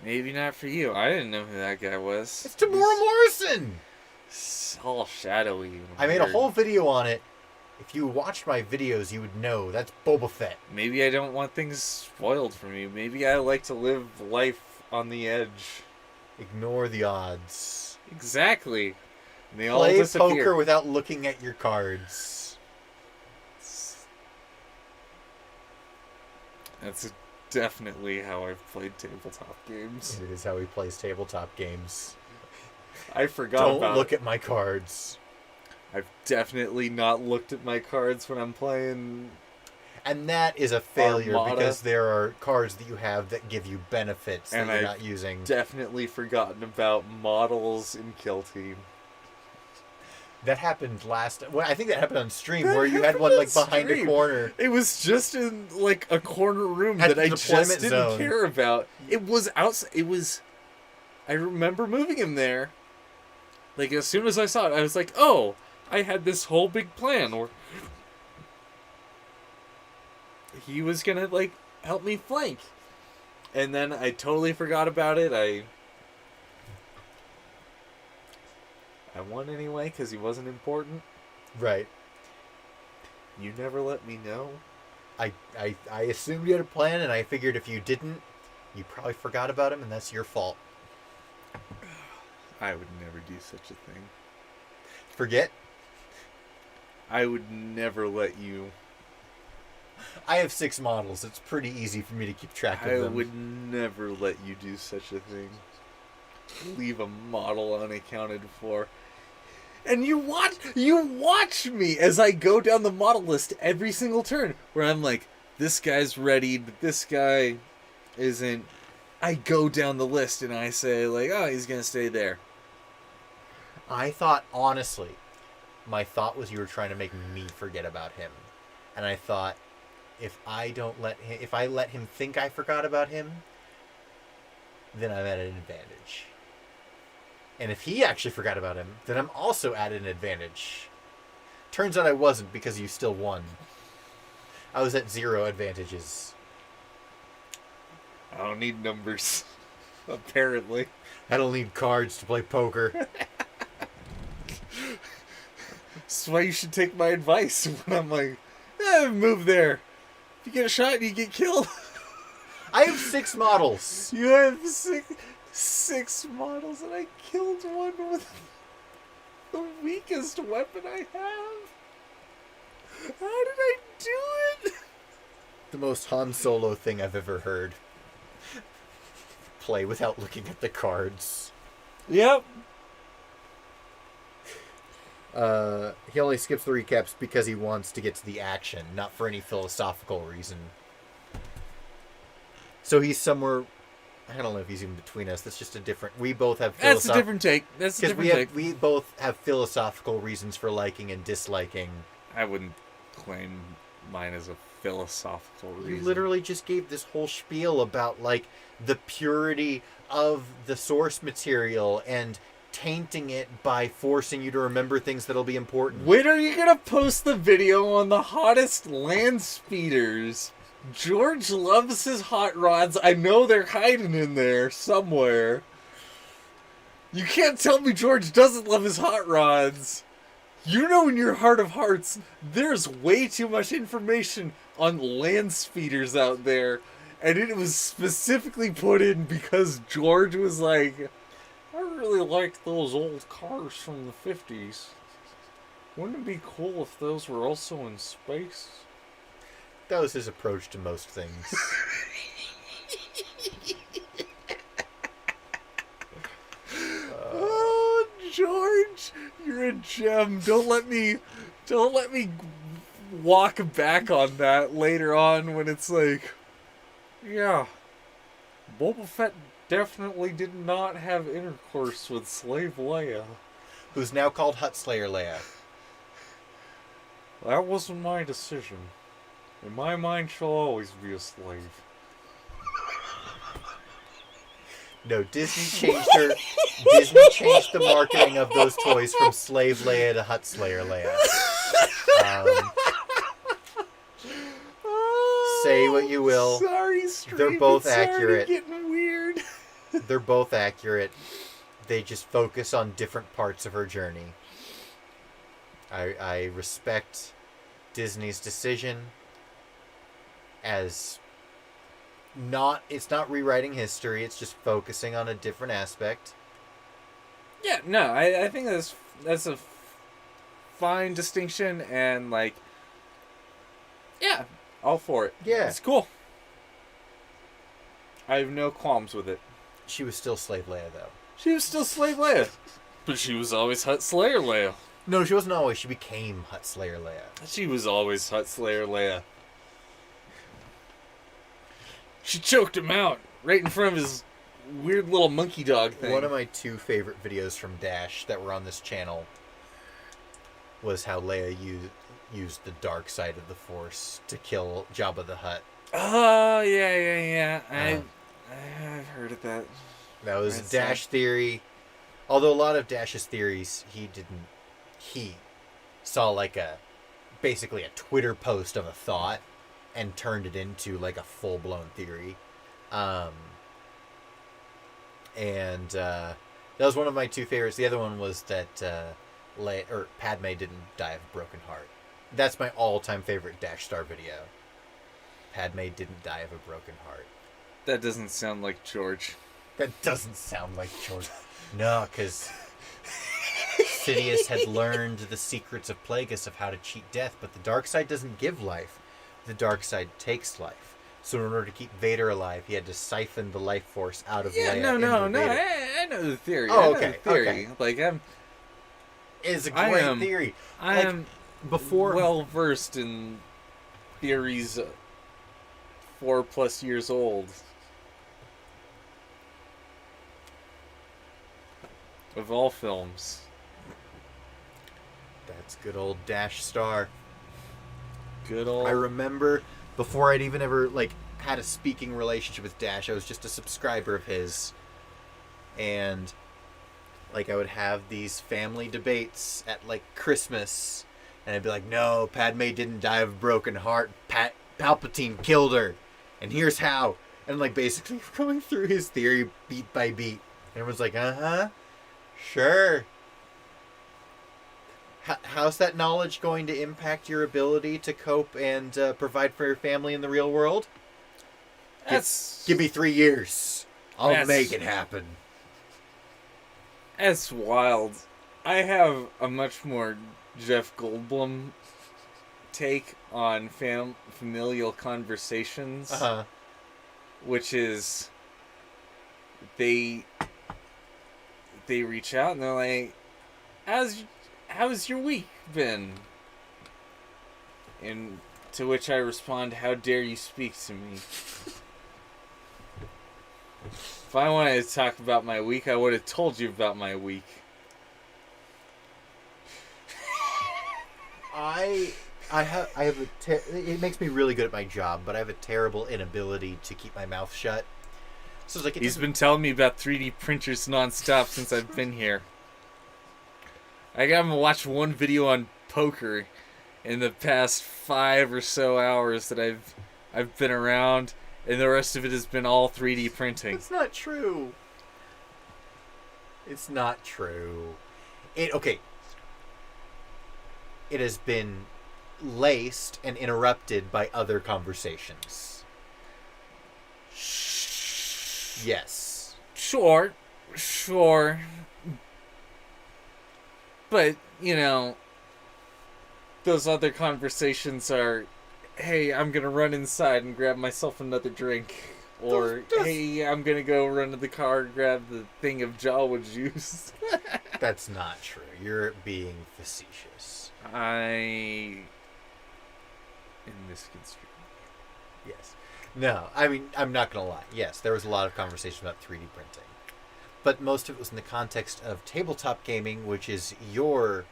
Speaker 2: Maybe not for you. I didn't know who that guy was.
Speaker 1: It's Tamora Morrison!
Speaker 2: It's all shadowy. and
Speaker 1: I made a
Speaker 2: weird.
Speaker 1: whole video on it. If you watched my videos, you would know. That's Boba Fett.
Speaker 2: Maybe I don't want things spoiled for me. Maybe I like to live life on the edge.
Speaker 1: Ignore the odds.
Speaker 2: Exactly. And they all
Speaker 1: Play
Speaker 2: disappear.
Speaker 1: poker without looking at your cards.
Speaker 2: That's definitely how I've played tabletop games.
Speaker 1: It is how he plays tabletop games.
Speaker 2: I forgot
Speaker 1: Don't
Speaker 2: about
Speaker 1: look at my cards.
Speaker 2: I've definitely not looked at my cards when I'm playing.
Speaker 1: And that is a failure
Speaker 2: Armada.
Speaker 1: because there are cards that you have that give you benefits that
Speaker 2: And
Speaker 1: you're
Speaker 2: I've
Speaker 1: not using.
Speaker 2: Definitely forgotten about models in Kill Team.
Speaker 1: That happened last. Well, I think that happened on stream
Speaker 2: That
Speaker 1: where you had
Speaker 2: happened
Speaker 1: one
Speaker 2: on
Speaker 1: like behind
Speaker 2: stream.
Speaker 1: a corner.
Speaker 2: It was just in like a corner room
Speaker 1: At
Speaker 2: that
Speaker 1: the
Speaker 2: I just
Speaker 1: deployment
Speaker 2: didn't
Speaker 1: zone.
Speaker 2: care about. It was outside. It was. I remember moving him there. Like as soon as I saw it, I was like, "Oh, I had this whole big plan." Or he was gonna like help me flank, and then I totally forgot about it. I won anyway because he wasn't important.
Speaker 1: Right.
Speaker 2: You never let me know.
Speaker 1: I assumed you had a plan, and I figured if you didn't, You probably forgot about him, and that's your fault.
Speaker 2: I would never do such a thing.
Speaker 1: Forget?
Speaker 2: I would never let you.
Speaker 1: I have 6 models. It's pretty easy for me to keep track of
Speaker 2: I
Speaker 1: them.
Speaker 2: would never let you do such a thing. Leave a model unaccounted for. And you watch me as I go down the model list every single turn, where I'm like, this guy's readied, this guy isn't. I go down the list and I say, like, oh, he's gonna stay there.
Speaker 1: I thought, honestly, my thought was you were trying to make me forget about him. And I thought, if I let him think I forgot about him, then I'm at an advantage. And if he actually forgot about him, then I'm also at an advantage. Turns out I wasn't, because you still won. I was at 0 advantages.
Speaker 2: I don't need numbers, apparently.
Speaker 1: I don't need cards to play poker.
Speaker 2: That's why you should take my advice when I'm like, move there. If you get a shot, you get killed.
Speaker 1: I have 6 models.
Speaker 2: You have six models, and I killed one with the weakest weapon I have. How did I do it?
Speaker 1: The most Han Solo thing I've ever heard. Play without looking at the cards.
Speaker 2: Yep.
Speaker 1: He only skips the recaps because he wants to get to the action, not for any philosophical reason. So he's somewhere. I don't know if he's in between us. That's just a different. We both have.
Speaker 2: That's a different take. That's a different take.
Speaker 1: We both have philosophical reasons for liking and disliking.
Speaker 2: I wouldn't claim mine as a philosophical reason.
Speaker 1: You literally just gave this whole spiel about like the purity of the source material and tainting it by forcing you to remember things that'll be important.
Speaker 2: When are you gonna post the video on the hottest land speeders? George loves his hot rods. I know they're hiding in there somewhere. You can't tell me George doesn't love his hot rods. You know in your heart of hearts, there's way too much information on land speeders out there. And it was specifically put in because George was like, I really liked those old cars from the 50s. Wouldn't it be cool if those were also in space?
Speaker 1: That was his approach to most things.
Speaker 2: Oh, George, you're a gem. Don't let me walk back on that later on when it's like, yeah, Boba Fett definitely did not have intercourse with Slave Leia.
Speaker 1: Who's now called Huttslayer Leia.
Speaker 2: That wasn't my decision. In my mind, she'll always be a slave.
Speaker 1: No, Disney changed Disney changed the marketing of those toys from Slave Leia to Huttslayer Leia. Say what you will.
Speaker 2: Sorry, stream.
Speaker 1: They're both
Speaker 2: it's
Speaker 1: accurate.
Speaker 2: Getting weird.
Speaker 1: They're both accurate. They just focus on different parts of her journey. I respect Disney's decision as it's not rewriting history, it's just focusing on a different aspect.
Speaker 2: Yeah, no, I think that's a fine distinction, and like, yeah, all for it.
Speaker 1: Yeah.
Speaker 2: It's cool. I have no qualms with it.
Speaker 1: She was still Slave Leia, though.
Speaker 2: She was still Slave Leia. But she was always Hutt Slayer Leia.
Speaker 1: No, she wasn't always. She became Huttslayer Leia.
Speaker 2: She was always Hutt Slayer Leia. She choked him out right in front of his weird little monkey dog thing.
Speaker 1: One of my 2 favorite videos from Dash that were on this channel was how Leia used the dark side of the Force to kill Jabba the Hutt.
Speaker 2: Oh, yeah. I've heard of that.
Speaker 1: That was Dash theory. Although a lot of Dash's theories, he saw like basically a Twitter post of a thought and turned it into like a full-blown theory. And that was one of my 2 favorites. The other one was that Padme didn't die of a broken heart. That's my all-time favorite Dash Star video. Padme didn't die of a broken heart.
Speaker 2: That doesn't sound like George.
Speaker 1: That doesn't sound like George. No, because Sidious had learned the secrets of Plagueis of how to cheat death, but the dark side doesn't give life. The dark side takes life. So in order to keep Vader alive, he had to siphon the life force out of
Speaker 2: Yeah,
Speaker 1: Leia.
Speaker 2: no.
Speaker 1: Vader.
Speaker 2: I know the theory.
Speaker 1: Oh,
Speaker 2: I know
Speaker 1: okay,
Speaker 2: the theory.
Speaker 1: okay.
Speaker 2: Like
Speaker 1: It's a great theory.
Speaker 2: I
Speaker 1: Like,
Speaker 2: am
Speaker 1: before
Speaker 2: well versed in theories 4+ years old. Of all films.
Speaker 1: That's good old Dash Star.
Speaker 2: Good old.
Speaker 1: I remember before I'd even ever had a speaking relationship with Dash, I was just a subscriber of his, and I would have these family debates at Christmas, and I'd be like, "No, Padme didn't die of a broken heart. Palpatine killed her, and here's how." And basically going through his theory beat by beat, and everyone's like, "Uh-huh, sure." How's that knowledge going to impact your ability to cope and provide for your family in the real world? Give me 3 years. I'll make it happen.
Speaker 2: That's wild. I have a much more Jeff Goldblum take on familial conversations, which is they reach out and they're like, How's your week been? And to which I respond, how dare you speak to me? If I wanted to talk about my week, I would have told you about my week.
Speaker 1: I have it makes me really good at my job, but I have a terrible inability to keep my mouth shut. So it's
Speaker 2: He's been telling me about 3D printers nonstop since I've been here. I got him to watch one video on poker in the past 5 or so hours that I've been around, and the rest of it has been all 3D printing.
Speaker 1: It's not true. It's not true. It has been laced and interrupted by other conversations. Yes.
Speaker 2: Sure. But, those other conversations are, hey, I'm going to run inside and grab myself another drink. Or, hey, I'm going to go run to the car and grab the thing of Jawa juice.
Speaker 1: That's not true. You're being facetious.
Speaker 2: I am misconstrued.
Speaker 1: Yes. No, I mean, I'm not going to lie. Yes, there was a lot of conversation about 3D printing. But most of it was in the context of tabletop gaming, which is your...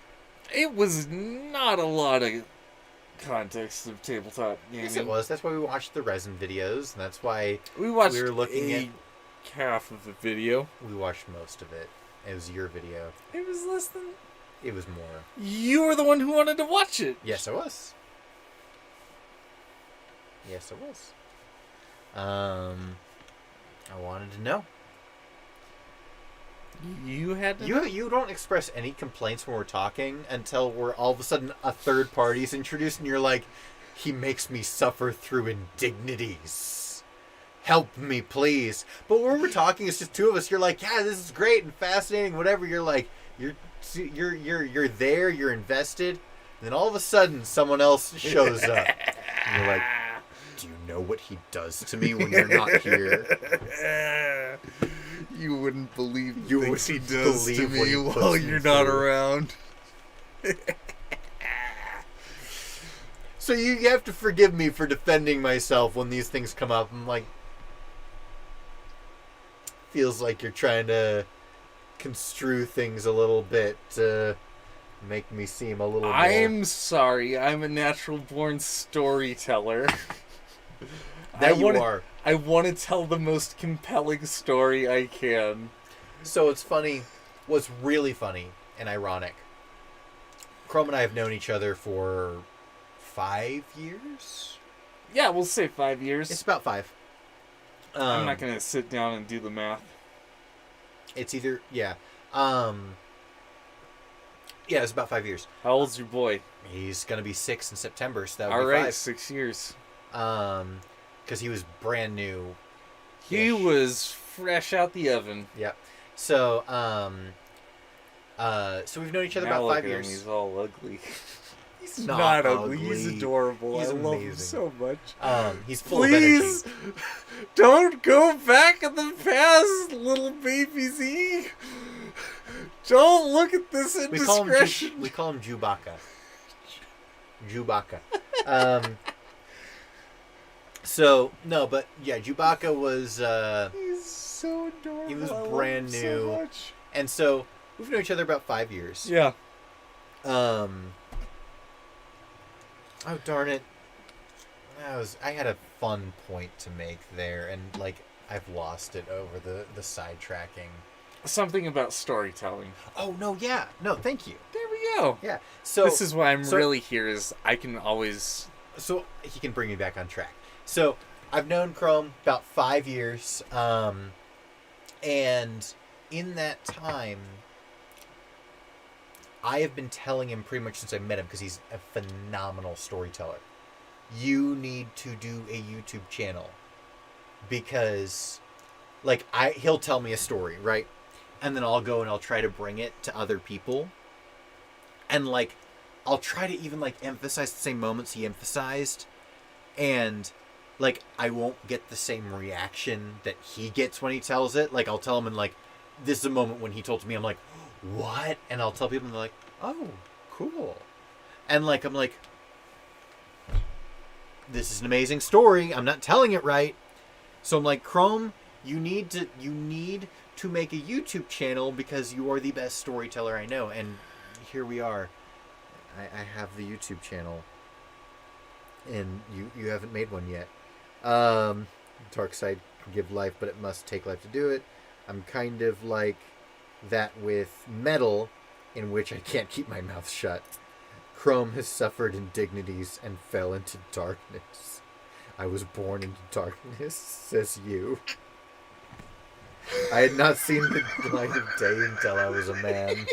Speaker 2: It was not a lot of context of tabletop gaming.
Speaker 1: Yes, it was. That's why we watched the resin videos, and that's why
Speaker 2: we watched
Speaker 1: were looking at
Speaker 2: half of the video.
Speaker 1: We watched most of it. It was your video.
Speaker 2: It was less than...
Speaker 1: It was more.
Speaker 2: You were the one who wanted to watch it.
Speaker 1: Yes, I was. I wanted to know.
Speaker 2: You had to know?
Speaker 1: You don't express any complaints when we're talking until we're all of a sudden a third party's introduced and you're like, he makes me suffer through indignities. Help me, please. But when we're talking, it's just two of us. You're like, yeah, this is great and fascinating, whatever. You're like, you're there, you're invested. And then all of a sudden, someone else shows up. And you're like, do you know what he does to me when you're not here?
Speaker 2: You wouldn't believe
Speaker 1: You
Speaker 2: things he
Speaker 1: wouldn't
Speaker 2: does to
Speaker 1: believe what
Speaker 2: me
Speaker 1: he
Speaker 2: while
Speaker 1: puts me
Speaker 2: you're not
Speaker 1: through.
Speaker 2: around.
Speaker 1: So you have to forgive me for defending myself when these things come up. I'm like, feels like you're trying to construe things a little bit to make me seem a little more...
Speaker 2: I'm sorry. I'm a natural-born storyteller.
Speaker 1: That you are.
Speaker 2: I want to tell the most compelling story I can.
Speaker 1: So it's funny. What's really funny and ironic, Chrome and I have known each other for 5 years?
Speaker 2: Yeah, we'll say 5 years.
Speaker 1: It's about 5.
Speaker 2: I'm not going to sit down and do the math.
Speaker 1: It's either... Yeah. Yeah, it's about 5 years.
Speaker 2: How old's your boy?
Speaker 1: He's going to be 6 in September, so that would
Speaker 2: All
Speaker 1: be
Speaker 2: right,
Speaker 1: 5.
Speaker 2: 6 years.
Speaker 1: Because he was brand new
Speaker 2: He was fresh out the oven.
Speaker 1: Yep. So, so we've known each other
Speaker 2: Now
Speaker 1: about
Speaker 2: look
Speaker 1: 5
Speaker 2: at him,
Speaker 1: years.
Speaker 2: he's all ugly.
Speaker 1: He's
Speaker 2: Not ugly. He's adorable.
Speaker 1: He's
Speaker 2: I love him
Speaker 1: amazing.
Speaker 2: so much.
Speaker 1: He's full of energy.
Speaker 2: Please don't go back in the past, little baby Z. Don't look at this indiscretion.
Speaker 1: We call him Chewbacca. Chewbacca. So no, but yeah, Chewbacca was.
Speaker 2: He's so adorable.
Speaker 1: He was
Speaker 2: I love
Speaker 1: brand
Speaker 2: him
Speaker 1: new.
Speaker 2: So much.
Speaker 1: And so we've known each other about 5 years.
Speaker 2: Yeah.
Speaker 1: Oh darn it! I had a fun point to make there, and like I've lost it over the sidetracking.
Speaker 2: Something about storytelling.
Speaker 1: Oh no, yeah, no, thank you.
Speaker 2: There we go.
Speaker 1: Yeah. So
Speaker 2: This is why I'm really here. Is I can always.
Speaker 1: So he can bring me back on track. So I've known Chrome about 5 years, and in that time, I have been telling him pretty much since I met him, because he's a phenomenal storyteller. You need to do a YouTube channel, because, like, he'll tell me a story, right? And then I'll go and I'll try to bring it to other people, and like, I'll try to even like emphasize the same moments he emphasized, and like I won't get the same reaction that he gets when he tells it. Like I'll tell him, and like, this is a moment when he told to me, I'm like, what? And I'll tell people, and they're like, oh, cool. And like, I'm like, this is an amazing story. I'm not telling it right. So I'm like, Chrome, you need to make a YouTube channel, because you are the best storyteller I know. And here we are. I have the YouTube channel, and you haven't made one yet. Dark side can give life, but it must take life to do it. I'm kind of like that with metal, in which I can't keep my mouth shut. Chrome has suffered indignities and fell into darkness. I was born into darkness, says you. I had not seen the light of day until I was a man.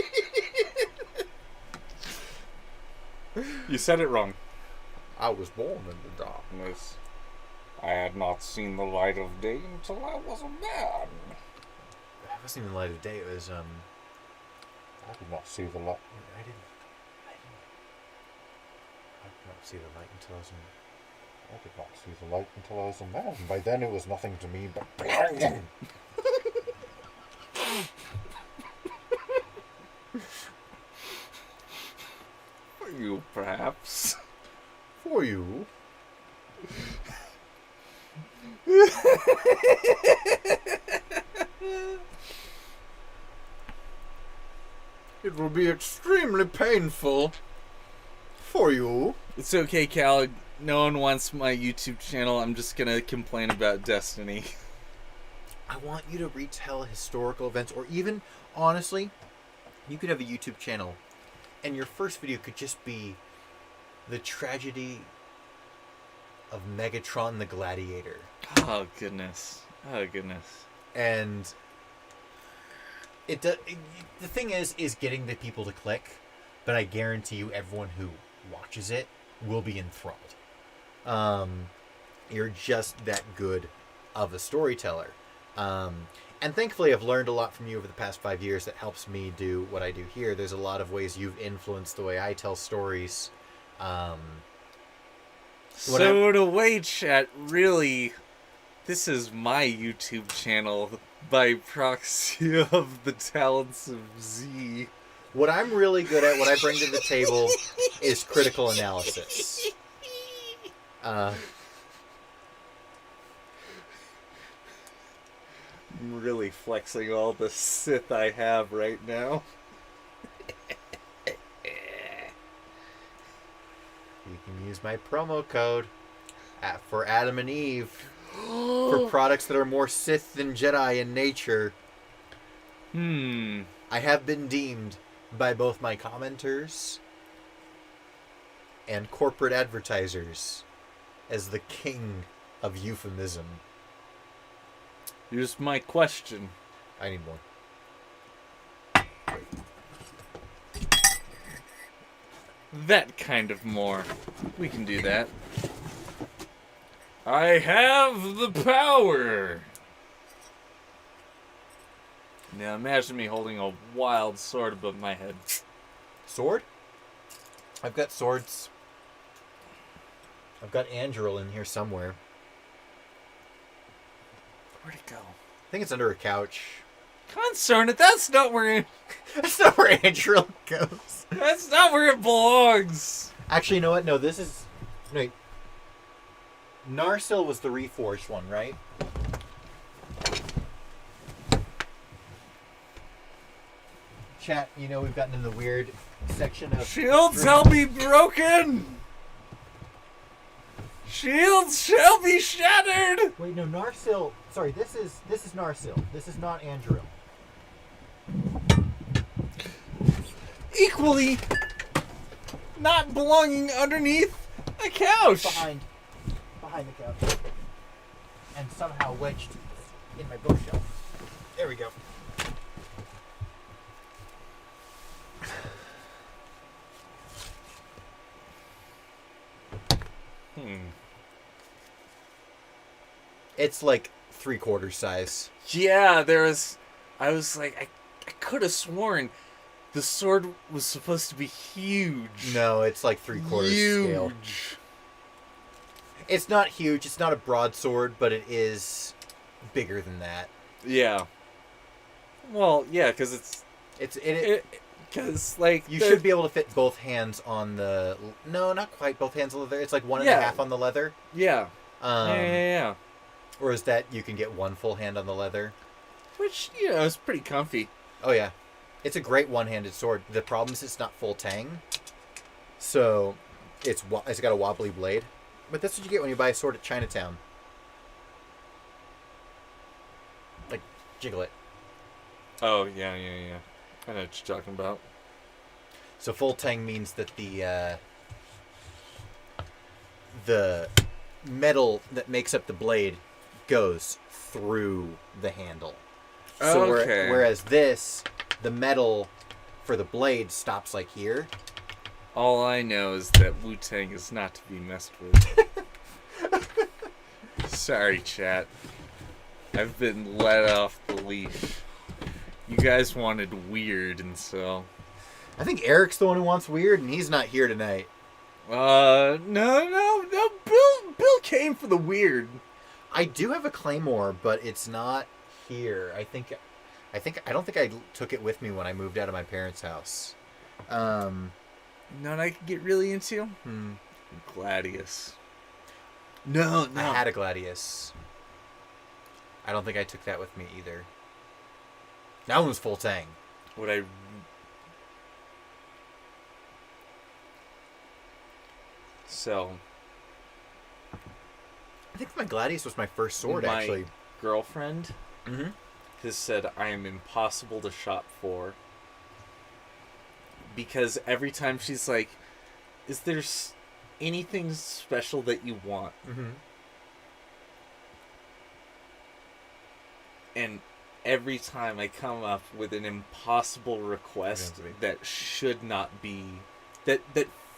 Speaker 2: You said it wrong.
Speaker 1: I was born in the darkness.
Speaker 2: I had not seen the light of day until I was a man.
Speaker 1: It wasn't even the light of day. It was
Speaker 3: I did not see the light.
Speaker 1: I did not see the light until I was in.
Speaker 3: I did not see the light until I was a man. By then it was nothing to me but blinding.
Speaker 2: For you, perhaps.
Speaker 1: For you. It will be extremely painful for you.
Speaker 2: It's okay, Cal. No one wants my YouTube channel. I'm just gonna complain about Destiny.
Speaker 1: I want you to retell historical events, or even, honestly, you could have a YouTube channel, and your first video could just be the tragedy of Megatron the Gladiator.
Speaker 2: Oh, goodness. Oh, goodness.
Speaker 1: And the thing is getting the people to click, but I guarantee you everyone who watches it will be enthralled. You're just that good of a storyteller. And thankfully I've learned a lot from you over the past 5 years that helps me do what I do here. There's a lot of ways you've influenced the way I tell stories.
Speaker 2: So in a way, chat, really, this is my YouTube channel by proxy of the talents of Z.
Speaker 1: What I'm really good at, what I bring to the table, is critical analysis.
Speaker 2: I'm really flexing all the Sith I have right now.
Speaker 1: You can use my promo code for Adam and Eve for products that are more Sith than Jedi in nature. I have been deemed by both my commenters and corporate advertisers as the king of euphemism.
Speaker 2: Here's my question.
Speaker 1: I need one.
Speaker 2: That kind of more. We can do that. I have the power. Now imagine me holding a wild sword above my head.
Speaker 1: Sword? I've got swords. I've got Anduril in here somewhere.
Speaker 2: Where'd it go?
Speaker 1: I think it's under a couch.
Speaker 2: Concern it, that's not where
Speaker 1: That's not where Anduril goes.
Speaker 2: that's not where it belongs.
Speaker 1: Actually, you know what? No, this is... Wait. Narsil was the reforged one, right? Chat, you know we've gotten in the weird section of...
Speaker 2: Shields shall be broken! Shields shall be shattered!
Speaker 1: Wait, no, Narsil... Sorry, this is Narsil. This is not Anduril.
Speaker 2: Equally not belonging underneath a couch.
Speaker 1: Behind the couch. And somehow wedged in my bookshelf. There we go. It's like 3/4 size.
Speaker 2: Yeah, I was like, I could have sworn the sword was supposed to be huge.
Speaker 1: No, it's like 3/4 scale.
Speaker 2: Huge.
Speaker 1: It's not huge. It's not a broadsword, but it is bigger than that.
Speaker 2: Yeah. Well, yeah, because because like
Speaker 1: you should be able to fit both hands on the. No, not quite both hands on the leather. It's like 1.5 on the leather.
Speaker 2: Yeah. Yeah.
Speaker 1: Or is that you can get one full hand on the leather?
Speaker 2: Which, you know, is pretty comfy.
Speaker 1: Oh yeah, it's a great one-handed sword. The problem is it's not full tang, so it's got a wobbly blade. But that's what you get when you buy a sword at Chinatown. Like, jiggle it.
Speaker 2: Oh yeah. I know what you're talking about.
Speaker 1: So full tang means that the metal that makes up the blade goes through the handle. So
Speaker 2: Okay.
Speaker 1: whereas this, the metal for the blade stops like here.
Speaker 2: All I know is that Wu-Tang is not to be messed with. Sorry, chat. I've been let off the leash. You guys wanted weird, and so...
Speaker 1: I think Eric's the one who wants weird, and he's not here tonight.
Speaker 2: No. Bill came for the weird.
Speaker 1: I do have a claymore, but it's not here. I don't think I took it with me when I moved out of my parents' house.
Speaker 2: You know what I could get really into? Gladius. No.
Speaker 1: I had a Gladius. I don't think I took that with me either. That one was full tang.
Speaker 2: So,
Speaker 1: I think my Gladius was my first sword,
Speaker 2: my
Speaker 1: actually.
Speaker 2: girlfriend
Speaker 1: Mm-hmm.
Speaker 2: has said I am impossible to shop for. Because every time she's like, is there anything special that you want?
Speaker 1: Mm-hmm.
Speaker 2: And every time I come up with an impossible request that should not be, that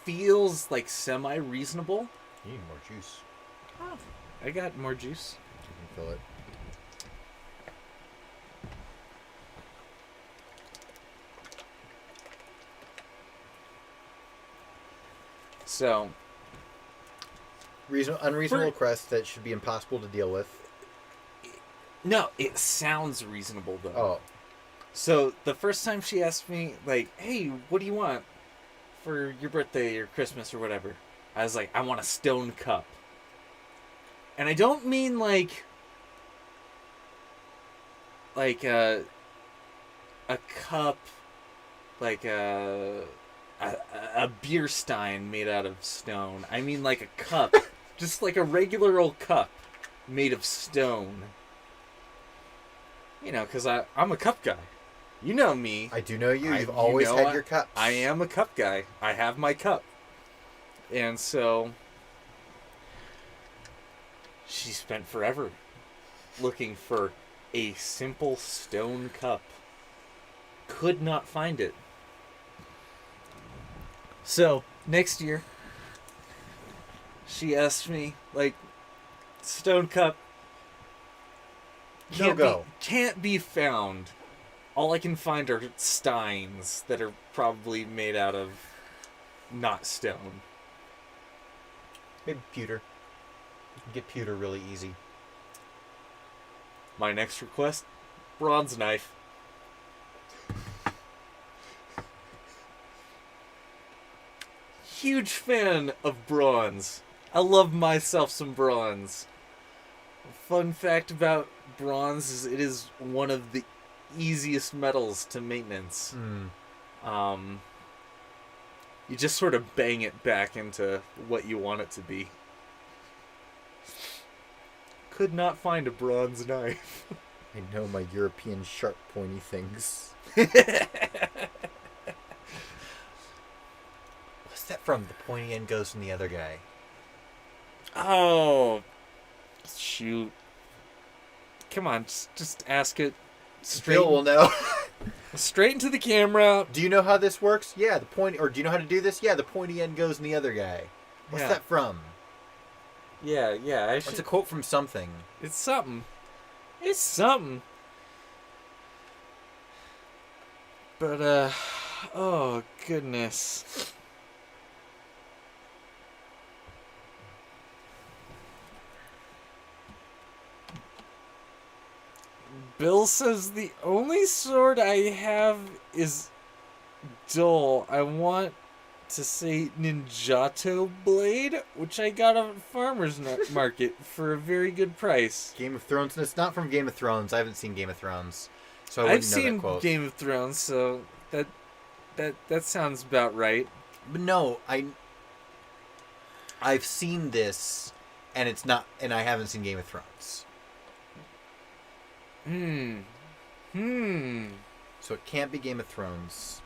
Speaker 2: feels like semi-reasonable.
Speaker 1: You need more juice.
Speaker 2: Oh, I got more juice.
Speaker 1: You can fill it.
Speaker 2: So,
Speaker 1: Unreasonable request that should be impossible to deal with.
Speaker 2: no, it sounds reasonable though.
Speaker 1: Oh.
Speaker 2: So the first time she asked me, like, hey, what do you want for your birthday or Christmas or whatever? I was like, I want a stone cup. And I don't mean like a cup, like a beer stein made out of stone. I mean like a cup, just like a regular old cup made of stone. You know, because I'm a cup guy. You know me.
Speaker 1: I do know you. You've always had your cups.
Speaker 2: I am a cup guy. I have my cup. And so she spent forever looking for a simple stone cup. Could not find it. So, next year, she asked me, like, stone cup
Speaker 1: No go.
Speaker 2: can't be found all I can find are steins that are probably made out of not stone.
Speaker 1: Maybe pewter. You can get pewter really easy.
Speaker 2: My next request, bronze knife. Huge fan of bronze. I love myself some bronze. Fun fact about bronze is it is one of the easiest metals to maintenance. You just sort of bang it back into what you want it to be. Could not find a bronze knife.
Speaker 1: I know my European sharp pointy things. What's that from? The pointy end goes from the other guy.
Speaker 2: Oh, shoot. Come on, just ask it straight.
Speaker 1: Bill will know.
Speaker 2: Straight into the camera.
Speaker 1: Do you know how this works? Yeah, the point, or do you know how to do this? Yeah, the pointy end goes in the other guy. What's
Speaker 2: Yeah.
Speaker 1: that from?
Speaker 2: Yeah, I
Speaker 1: It's a quote from something.
Speaker 2: It's something. It's something. But, oh, goodness. Bill says the only sword I have is dull. I want to say Ninjato Blade, which I got at farmer's market for a very good price.
Speaker 1: Game of Thrones. And it's not from Game of Thrones. I haven't seen Game of Thrones, so I
Speaker 2: I've
Speaker 1: wouldn't know
Speaker 2: seen
Speaker 1: that quote.
Speaker 2: Game of Thrones, so that sounds about right.
Speaker 1: But no, I've seen this, and it's not, and I haven't seen Game of Thrones. So it can't be Game of Thrones.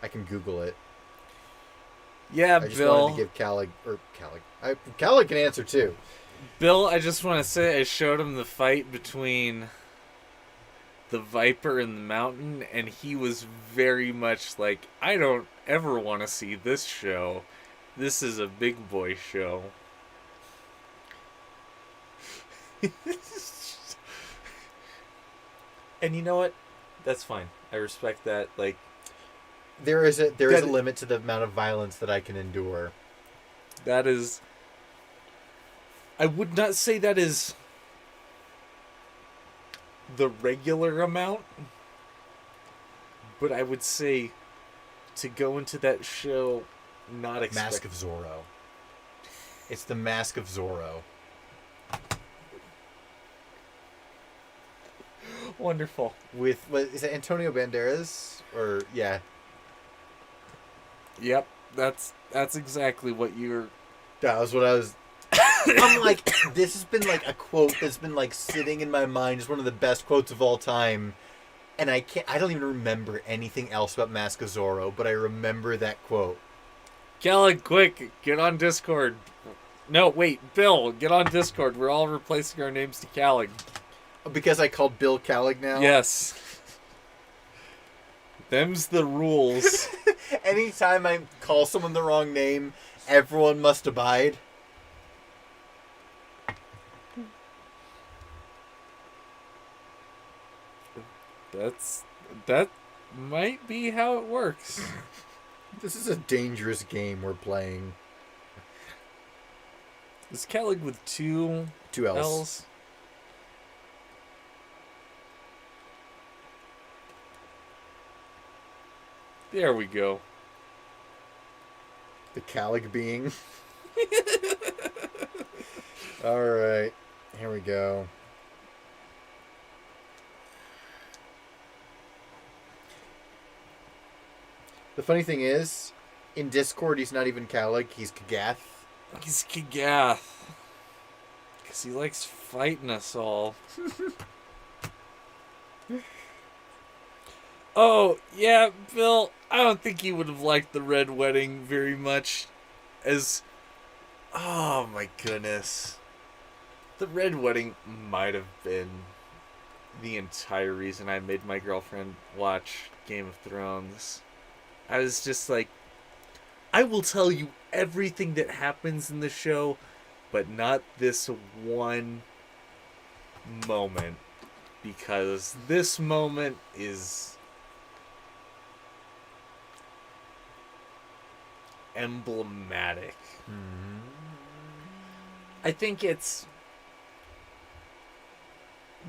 Speaker 1: I can Google it.
Speaker 2: Yeah,
Speaker 1: I just
Speaker 2: Bill.
Speaker 1: wanted to give Callig. Callig can answer too.
Speaker 2: Bill, I just want to say I showed him the fight between the Viper and the Mountain, and he was very much like, I don't ever want to see this show. This is a big boy show. And you know what? That's fine. I respect that. Like,
Speaker 1: There is a
Speaker 2: That-
Speaker 1: limit to the amount of violence that I can endure.
Speaker 2: that is... I would not say that is the regular amount, but I would say to go into that show not expect...
Speaker 1: Mask of Zorro. It's the Mask of Zorro.
Speaker 2: Wonderful.
Speaker 1: With, what is it, Antonio Banderas? Or, yeah.
Speaker 2: Yep, that's exactly what you're...
Speaker 1: That was what I was... I'm like, this has been like a quote that's been like sitting in my mind as one of the best quotes of all time. And I don't even remember anything else about Mask of Zorro, but I remember that quote.
Speaker 2: Kelly, quick, get on Discord. No, wait, Bill, get on Discord. We're all replacing our names to Callig.
Speaker 1: Because I called Bill Callig now?
Speaker 2: Yes. Them's the rules.
Speaker 1: Anytime I call someone the wrong name, everyone must abide.
Speaker 2: That might be how it works.
Speaker 1: This is a dangerous game we're playing.
Speaker 2: Is Kellig with two
Speaker 1: 2 L's.
Speaker 2: L's? There we go.
Speaker 1: The Callig being. Alright. Here we go. The funny thing is, in Discord, he's not even Callig, he's Kagath.
Speaker 2: He's Kagath. Because he likes fighting us all. Oh, yeah, Bill, I don't think he would have liked the Red Wedding very much as... Oh, my goodness. The Red Wedding might have been the entire reason I made my girlfriend watch Game of Thrones. I was just like, I will tell you everything that happens in the show, but not this one moment. because this moment is emblematic. I think it's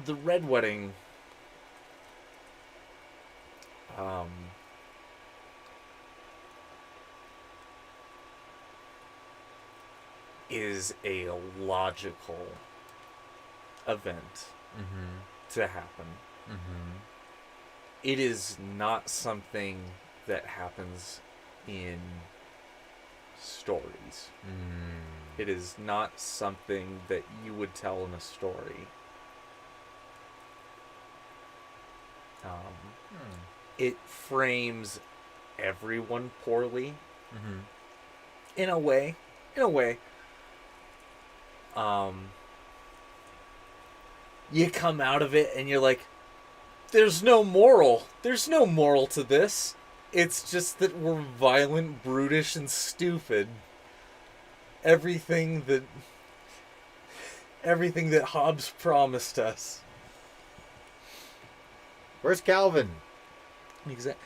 Speaker 2: the Red Wedding. Is a logical event to happen. It is not something that happens in stories. It is not something that you would tell in a story. It frames everyone poorly. In a way. You come out of it and you're like, there's no moral. There's no moral to this. It's just that we're violent, brutish, and stupid. Everything that Hobbes promised us.
Speaker 1: Where's Calvin?
Speaker 2: Exactly.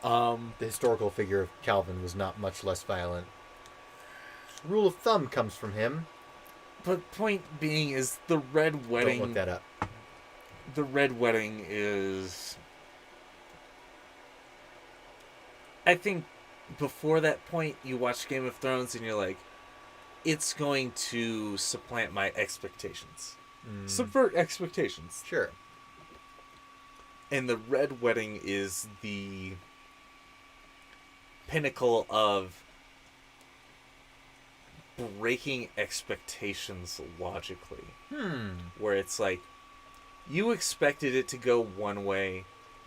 Speaker 1: The historical figure of Calvin was not much less violent. Rule of thumb comes from him.
Speaker 2: But point being is the Red Wedding...
Speaker 1: Don't look that up.
Speaker 2: The Red Wedding is... I think before that point, you watch Game of Thrones and you're like, it's going to supplant my expectations. Subvert expectations.
Speaker 1: Sure.
Speaker 2: And the Red Wedding is the pinnacle of breaking expectations logically. Where it's like, you expected it to go one way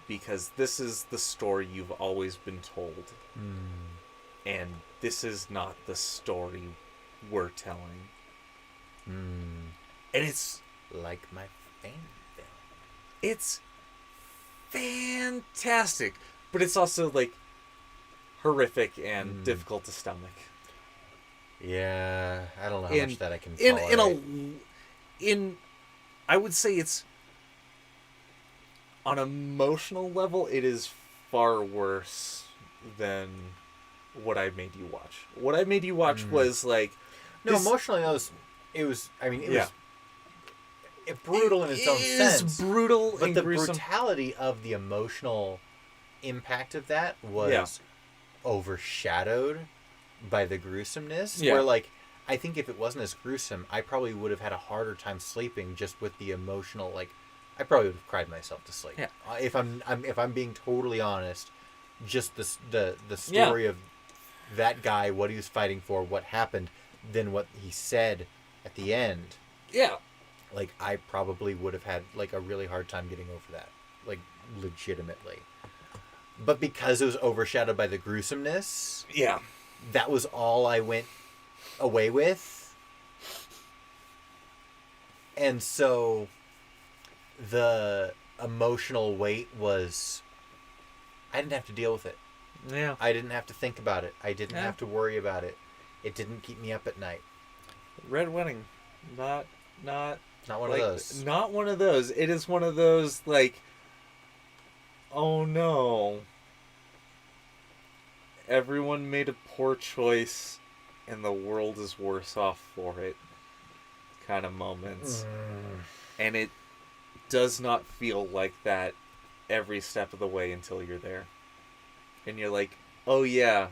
Speaker 2: because this is the story you've always been told. And this is not the story we're telling. And it's...
Speaker 1: Like my fan film.
Speaker 2: It's fantastic. But it's also, like, horrific and difficult to stomach.
Speaker 1: Yeah, I don't know how much that I can tolerate.
Speaker 2: I would say it's... On an emotional level, it is far worse than What I Made You Watch. What I Made You Watch was, like...
Speaker 1: No, emotionally, it was brutal in its own sense.
Speaker 2: It is brutal
Speaker 1: but
Speaker 2: and
Speaker 1: the
Speaker 2: gruesome.
Speaker 1: brutality of the emotional impact of that was overshadowed by the gruesomeness.
Speaker 2: Yeah.
Speaker 1: Where, like, I think if it wasn't as gruesome, I probably would have had a harder time sleeping just with the emotional, like... I probably would have cried myself to sleep.
Speaker 2: Yeah.
Speaker 1: If I'm being totally honest, just the story of that guy, what he was fighting for, what happened, then what he said at the end.
Speaker 2: Yeah.
Speaker 1: Like, I probably would have had, like, a really hard time getting over that. Like, legitimately. But because it was overshadowed by the gruesomeness,
Speaker 2: Yeah.
Speaker 1: that was all I went away with. And so the emotional weight was... I didn't have to deal with it.
Speaker 2: Yeah.
Speaker 1: I didn't have to think about it. I didn't have to worry about it. It didn't keep me up at night.
Speaker 2: Red Wedding. Not
Speaker 1: one
Speaker 2: like,
Speaker 1: of those.
Speaker 2: Not one of those. It is one of those, like, oh no. Everyone made a poor choice and the world is worse off for it kind of moments. And it does not feel like that every step of the way until you're there. And you're like, oh yeah,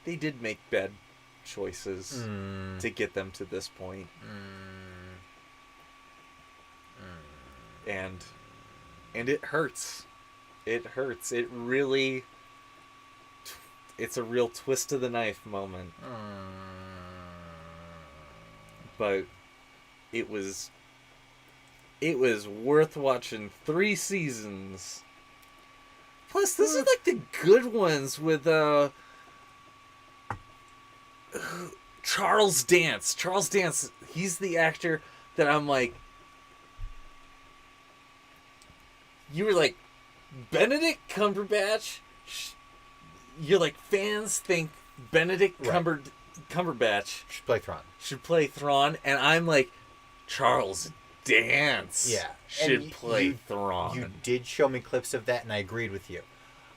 Speaker 2: they did make bad choices to get them to this point. And it hurts. It hurts. It really... It's a real twist of the knife moment. But it was worth watching 3 seasons. Plus, this is like the good ones with Charles Dance. Charles Dance, he's the actor that I'm like, you were like, Benedict Cumberbatch? You're like, fans think Benedict Cumberbatch
Speaker 1: Should play Thrawn.
Speaker 2: should play Thrawn, and I'm like, Charles Dance
Speaker 1: Yeah.
Speaker 2: should
Speaker 1: And
Speaker 2: play
Speaker 1: you
Speaker 2: Thrawn.
Speaker 1: did show me clips of that, and I agreed with you.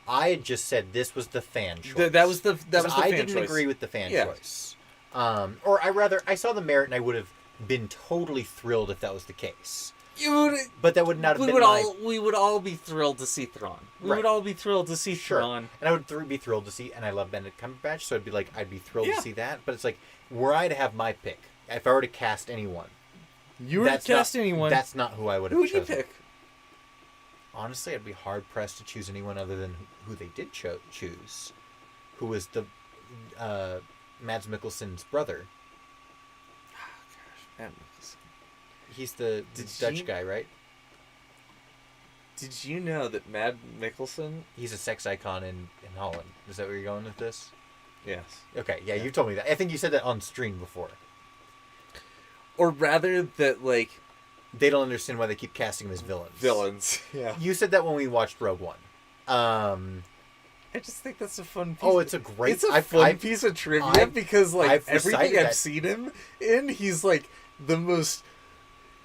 Speaker 1: I had just said this was the fan choice.
Speaker 2: That was the
Speaker 1: 'Cause
Speaker 2: fan
Speaker 1: I
Speaker 2: choice.
Speaker 1: didn't agree with the fan
Speaker 2: Yeah.
Speaker 1: choice. I saw the merit, and I would have been totally thrilled if that was the case.
Speaker 2: You would,
Speaker 1: But that would not have
Speaker 2: we
Speaker 1: been
Speaker 2: would
Speaker 1: my...
Speaker 2: we would all be thrilled to see Thrawn. We
Speaker 1: Right.
Speaker 2: would all be thrilled to see
Speaker 1: Sure.
Speaker 2: Thrawn.
Speaker 1: And I would be thrilled to see, and I love Benedict Cumberbatch, so I'd be thrilled
Speaker 2: Yeah.
Speaker 1: to see that. But it's like, were I to have my pick, if I were to cast anyone,
Speaker 2: You were to cast
Speaker 1: not,
Speaker 2: anyone.
Speaker 1: That's not who I would have
Speaker 2: Who would you
Speaker 1: chosen.
Speaker 2: pick?
Speaker 1: Honestly, I'd be hard pressed to choose anyone other than who they did choose, who was the Mads Mikkelsen's brother.
Speaker 2: Matt Mikkelsen.
Speaker 1: He's the
Speaker 2: Did
Speaker 1: Dutch
Speaker 2: you-
Speaker 1: guy, right?
Speaker 2: Did you know that Matt Mikkelsen?
Speaker 1: He's a sex icon in Holland. Is that where you're going with this?
Speaker 2: Yes.
Speaker 1: Okay, yeah, you told me that. I think you said that on stream before.
Speaker 2: Or rather, that like
Speaker 1: They don't understand why they keep casting him as villains.
Speaker 2: villains. Yeah.
Speaker 1: You said that when we watched Rogue One.
Speaker 2: I just think that's a fun piece.
Speaker 1: Oh, it's a great...
Speaker 2: It's a fun piece of trivia
Speaker 1: I've-
Speaker 2: because, like,
Speaker 1: I've
Speaker 2: everything
Speaker 1: recited
Speaker 2: I've
Speaker 1: that.
Speaker 2: seen him in, he's, like, the most...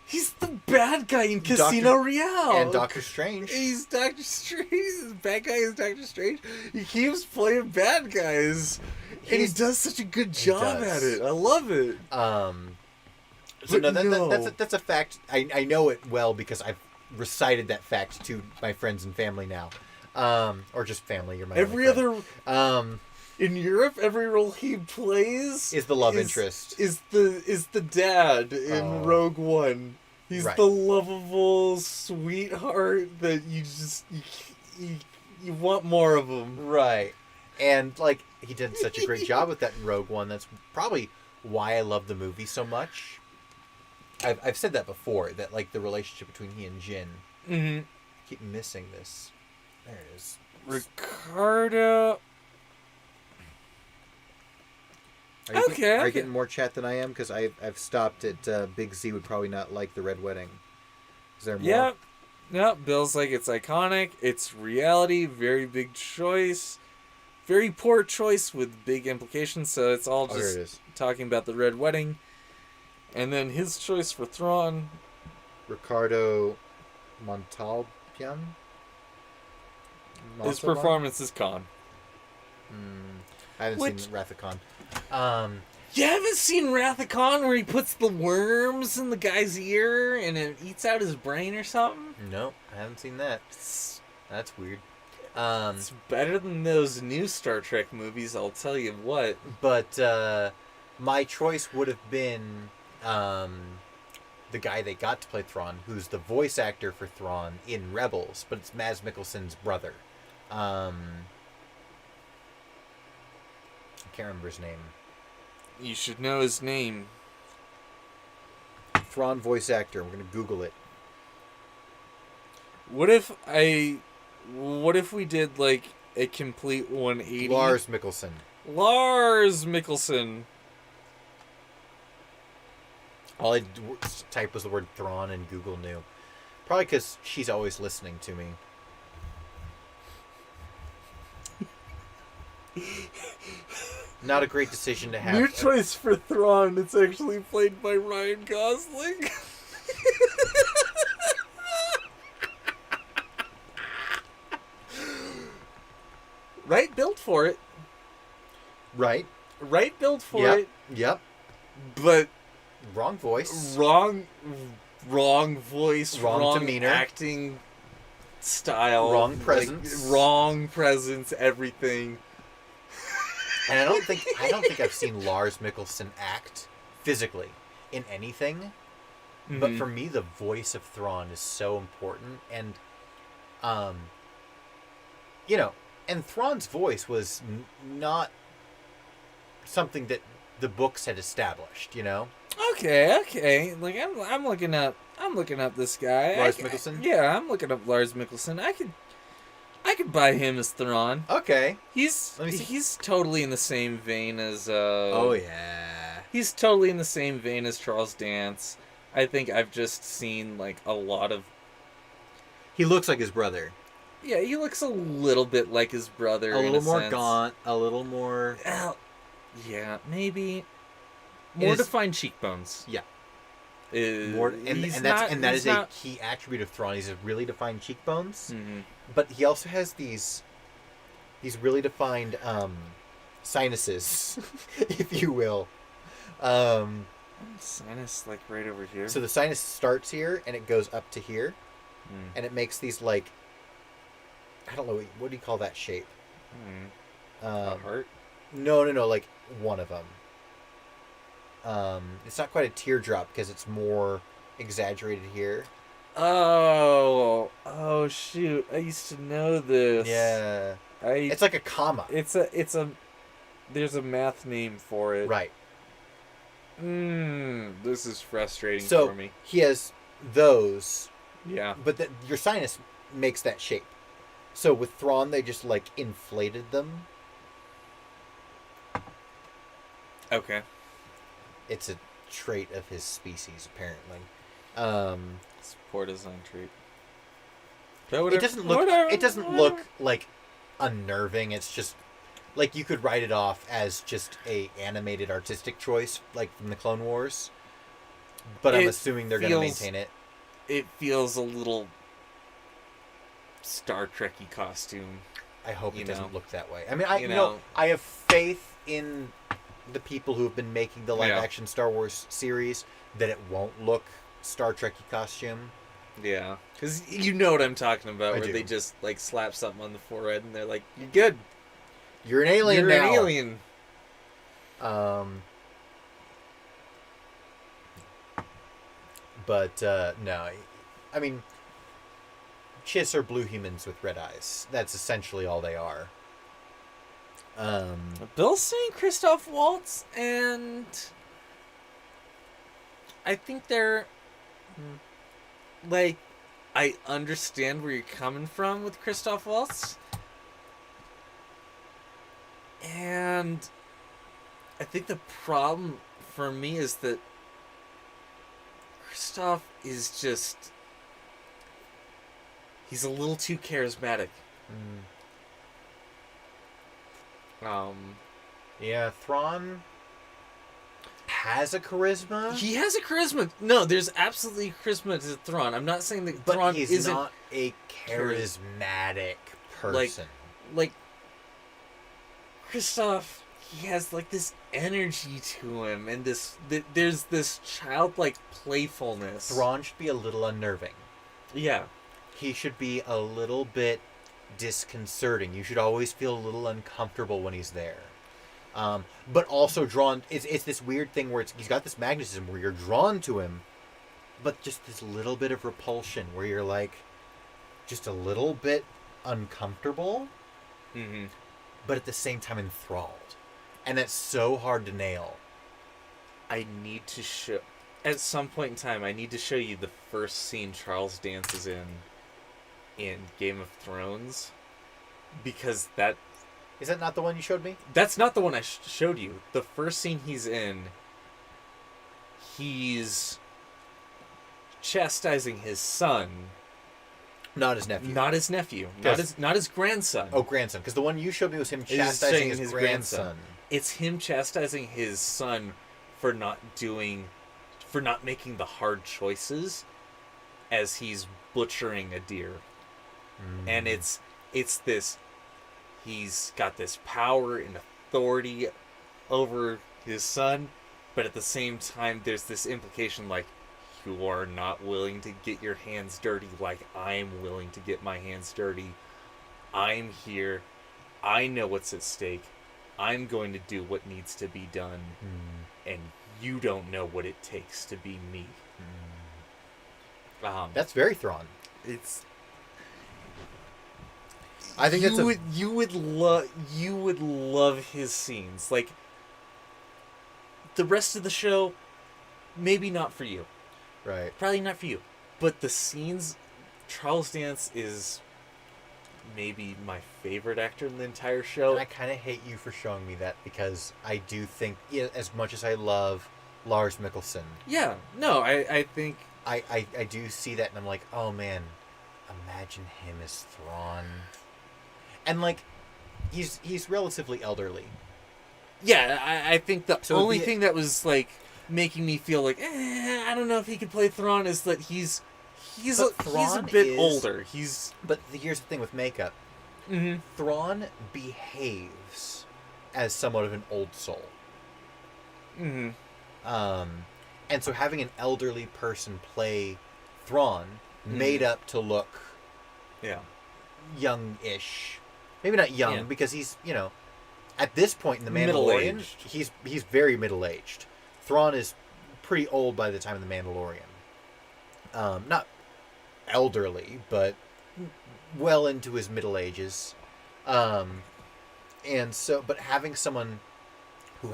Speaker 2: He's the bad guy in Casino Royale.
Speaker 1: And Doctor Strange.
Speaker 2: He's Doctor Strange. The bad guy is Doctor Strange. He keeps playing bad guys. And he
Speaker 1: He's-
Speaker 2: does such a good job
Speaker 1: does.
Speaker 2: at it. I love it.
Speaker 1: So
Speaker 2: But no.
Speaker 1: that's a fact. I know it well because I've recited that fact to my friends and family now. Or just family. You're my
Speaker 2: Every
Speaker 1: only friend.
Speaker 2: other... In Europe, every role he plays
Speaker 1: Is the love interest.
Speaker 2: Is the dad in
Speaker 1: Oh.
Speaker 2: Rogue One. He's
Speaker 1: Right.
Speaker 2: the lovable sweetheart that you just you want more of him.
Speaker 1: Right. And, like, he did such a great job with that in Rogue One. That's probably why I love the movie so much. I've said that before, that, like, the relationship between he and Jin.
Speaker 2: Mm-hmm.
Speaker 1: I keep missing this. There it is.
Speaker 2: Ricardo.
Speaker 1: Are you,
Speaker 2: Okay,
Speaker 1: Are you
Speaker 2: okay.
Speaker 1: getting more chat than I am? Because I've stopped at Big Z would probably not like the Red Wedding. Is there more?
Speaker 2: Yep. Yep. Bill's like, it's iconic. It's reality. Very big choice. Very poor choice with big implications. So it's all
Speaker 1: Oh, here
Speaker 2: just
Speaker 1: it is.
Speaker 2: talking about the Red Wedding. And then his choice for Thrawn.
Speaker 1: Ricardo Montalban?
Speaker 2: His performance is gone.
Speaker 1: I haven't
Speaker 2: Which-
Speaker 1: seen Wrath of Khan.
Speaker 2: You haven't seen Wrath of Khan where he puts the worms in the guy's ear and it eats out his brain or something?
Speaker 1: No, I haven't seen that.
Speaker 2: It's,
Speaker 1: That's weird.
Speaker 2: it's better than those new Star Trek movies, I'll tell you what.
Speaker 1: But my choice would have been the guy they got to play Thrawn, who's the voice actor for Thrawn in Rebels, but it's Mads Mikkelsen's brother. I can't remember his name.
Speaker 2: You should know his name.
Speaker 1: Thrawn voice actor. We're gonna Google it.
Speaker 2: What if we did like a complete 180?
Speaker 1: Lars Mikkelsen.
Speaker 2: Lars Mikkelsen.
Speaker 1: All I typed was the word Thrawn and Google knew. Probably because she's always listening to me. Not a great decision to have.
Speaker 2: New choice for Thrawn. It's actually played by Ryan Gosling. Right build for it.
Speaker 1: Right.
Speaker 2: Right build for
Speaker 1: Yep.
Speaker 2: it.
Speaker 1: Yep.
Speaker 2: But
Speaker 1: Wrong voice.
Speaker 2: wrong voice,
Speaker 1: Wrong demeanor.
Speaker 2: acting style,
Speaker 1: Wrong
Speaker 2: like,
Speaker 1: presence.
Speaker 2: wrong presence, everything.
Speaker 1: And I don't think I've seen Lars Mikkelsen act physically in anything. But
Speaker 2: Mhm.
Speaker 1: for me, the voice of Thrawn is so important, and and Thrawn's voice was not something that the books had established.
Speaker 2: Okay. Like I'm looking up this guy.
Speaker 1: Lars Mikkelsen?
Speaker 2: Yeah, I'm looking up Lars Mikkelsen. I could buy him as Thrawn.
Speaker 1: Okay.
Speaker 2: He's
Speaker 1: Let me see.
Speaker 2: he's totally in the same vein as
Speaker 1: Oh yeah.
Speaker 2: He's totally in the same vein as Charles Dance. I think I've just seen like a lot of
Speaker 1: He looks like his brother.
Speaker 2: Yeah, he looks a little bit like his brother.
Speaker 1: A
Speaker 2: in
Speaker 1: little more
Speaker 2: sense.
Speaker 1: gaunt. A little more.
Speaker 2: Yeah, maybe more
Speaker 1: Is-
Speaker 2: defined cheekbones.
Speaker 1: Yeah. More, and
Speaker 2: he's
Speaker 1: that's
Speaker 2: not-
Speaker 1: and that
Speaker 2: he's
Speaker 1: is
Speaker 2: not-
Speaker 1: a key attribute of Thrawn. He's a really defined cheekbones,
Speaker 2: Mhm.
Speaker 1: but he also has these really defined sinuses, if you will.
Speaker 2: Sinus like right over here.
Speaker 1: So the sinus starts here and it goes up to here,
Speaker 2: Mm.
Speaker 1: and it makes these like, I don't know, what do you call that shape?
Speaker 2: Mm. A heart.
Speaker 1: No, like one of them. It's not quite a teardrop because it's more exaggerated here.
Speaker 2: Oh shoot! I used to know this.
Speaker 1: Yeah,
Speaker 2: It's
Speaker 1: it's like a comma.
Speaker 2: it's a there's a math name for it.
Speaker 1: Right.
Speaker 2: This is frustrating
Speaker 1: So
Speaker 2: for me.
Speaker 1: he has those,
Speaker 2: Yeah.
Speaker 1: but your sinus makes that shape. So with Thrawn, they just like inflated them.
Speaker 2: Okay.
Speaker 1: It's a trait of his species, apparently.
Speaker 2: It's poor design trait.
Speaker 1: It doesn't look. It doesn't look like unnerving. It's just like you could write it off as just a animated artistic choice, like from the Clone Wars. But I'm
Speaker 2: It
Speaker 1: assuming they're going to
Speaker 2: feels-
Speaker 1: maintain it.
Speaker 2: It feels a little Star Trek-y costume.
Speaker 1: I hope
Speaker 2: you
Speaker 1: it doesn't
Speaker 2: know.
Speaker 1: look that way. I mean, I
Speaker 2: You
Speaker 1: you know
Speaker 2: know.
Speaker 1: I have faith in the people who have been making the live
Speaker 2: Yeah.
Speaker 1: action Star Wars series that it won't look Star Trek-y costume.
Speaker 2: Yeah, because you know what I'm talking about,
Speaker 1: I
Speaker 2: where
Speaker 1: do.
Speaker 2: they just like slap something on the forehead and they're like, "You're good.
Speaker 1: You're an alien
Speaker 2: You're
Speaker 1: now.
Speaker 2: an alien."
Speaker 1: But no, I mean, Chiss are blue humans with red eyes. That's essentially all they are.
Speaker 2: Bill saying Christoph Waltz, and I think they're like, I understand where you're coming from with Christoph Waltz, and I think the problem for me is that Christoph is just, he's a little too charismatic.
Speaker 1: Yeah, Thrawn has a charisma,
Speaker 2: He has a charisma. No, there's absolutely charisma to Thrawn. I'm not saying that
Speaker 1: but
Speaker 2: Thrawn
Speaker 1: he's
Speaker 2: isn't
Speaker 1: not a charismatic person.
Speaker 2: like Christoph. He has like this energy to him, and there's this childlike playfulness.
Speaker 1: Thrawn should be a little unnerving.
Speaker 2: Yeah,
Speaker 1: He should be a little bit disconcerting. You should always feel a little uncomfortable when he's there. But also drawn. It's this weird thing where he's got this magnetism where you're drawn to him, but just this little bit of repulsion where you're like, just a little bit uncomfortable,
Speaker 2: mm-hmm.
Speaker 1: but at the same time enthralled. And that's so hard to nail.
Speaker 2: I need to show at some point in time. I need to show you the first scene Charles Dance is in Game of Thrones, because
Speaker 1: Is that not the one you showed me?
Speaker 2: that's not the one I showed you. The first scene he's in, he's chastising his son,
Speaker 1: Not his nephew.
Speaker 2: not his nephew,
Speaker 1: Yes.
Speaker 2: not his grandson.
Speaker 1: Oh, grandson. Because the one you showed me was him
Speaker 2: He's
Speaker 1: chastising
Speaker 2: saying
Speaker 1: his,
Speaker 2: his
Speaker 1: grandson.
Speaker 2: It's him chastising his son for not making the hard choices as he's butchering a deer. And it's this, he's got this power and authority over his son, but at the same time there's this implication like, you are not willing to get your hands dirty like I'm willing to get my hands dirty. I'm here. I know what's at stake. I'm going to do what needs to be done, and you don't know what it takes to be me.
Speaker 1: That's very Thrawn.
Speaker 2: It's.
Speaker 1: I think that's
Speaker 2: you would love his scenes. Like, the rest of the show, maybe not for you.
Speaker 1: right.
Speaker 2: Probably not for you. But the scenes, Charles Dance is maybe my favorite actor in the entire show.
Speaker 1: And I kind of hate you for showing me that because I do think, as much as I love Lars Mikkelsen,
Speaker 2: Yeah, no, I think
Speaker 1: I do see that and I'm like, oh man, imagine him as Thrawn. And like, he's relatively elderly.
Speaker 2: yeah, I think the
Speaker 1: So it'd
Speaker 2: only
Speaker 1: be-
Speaker 2: thing that was like making me feel like I don't know if he could play Thrawn is that he's a
Speaker 1: Thrawn
Speaker 2: bit
Speaker 1: is-
Speaker 2: older. He's
Speaker 1: But here's the thing with makeup.
Speaker 2: mm-hmm.
Speaker 1: Thrawn behaves as somewhat of an old soul.
Speaker 2: Mm-hmm.
Speaker 1: And so having an elderly person play Thrawn made up to look
Speaker 2: Yeah.
Speaker 1: young-ish. Maybe not young,
Speaker 2: Yeah.
Speaker 1: because he's, at this point in The Mandalorian,
Speaker 2: Middle-aged.
Speaker 1: he's very middle-aged. Thrawn is pretty old by the time of The Mandalorian. Not elderly, but well into his middle ages. And so, but having someone who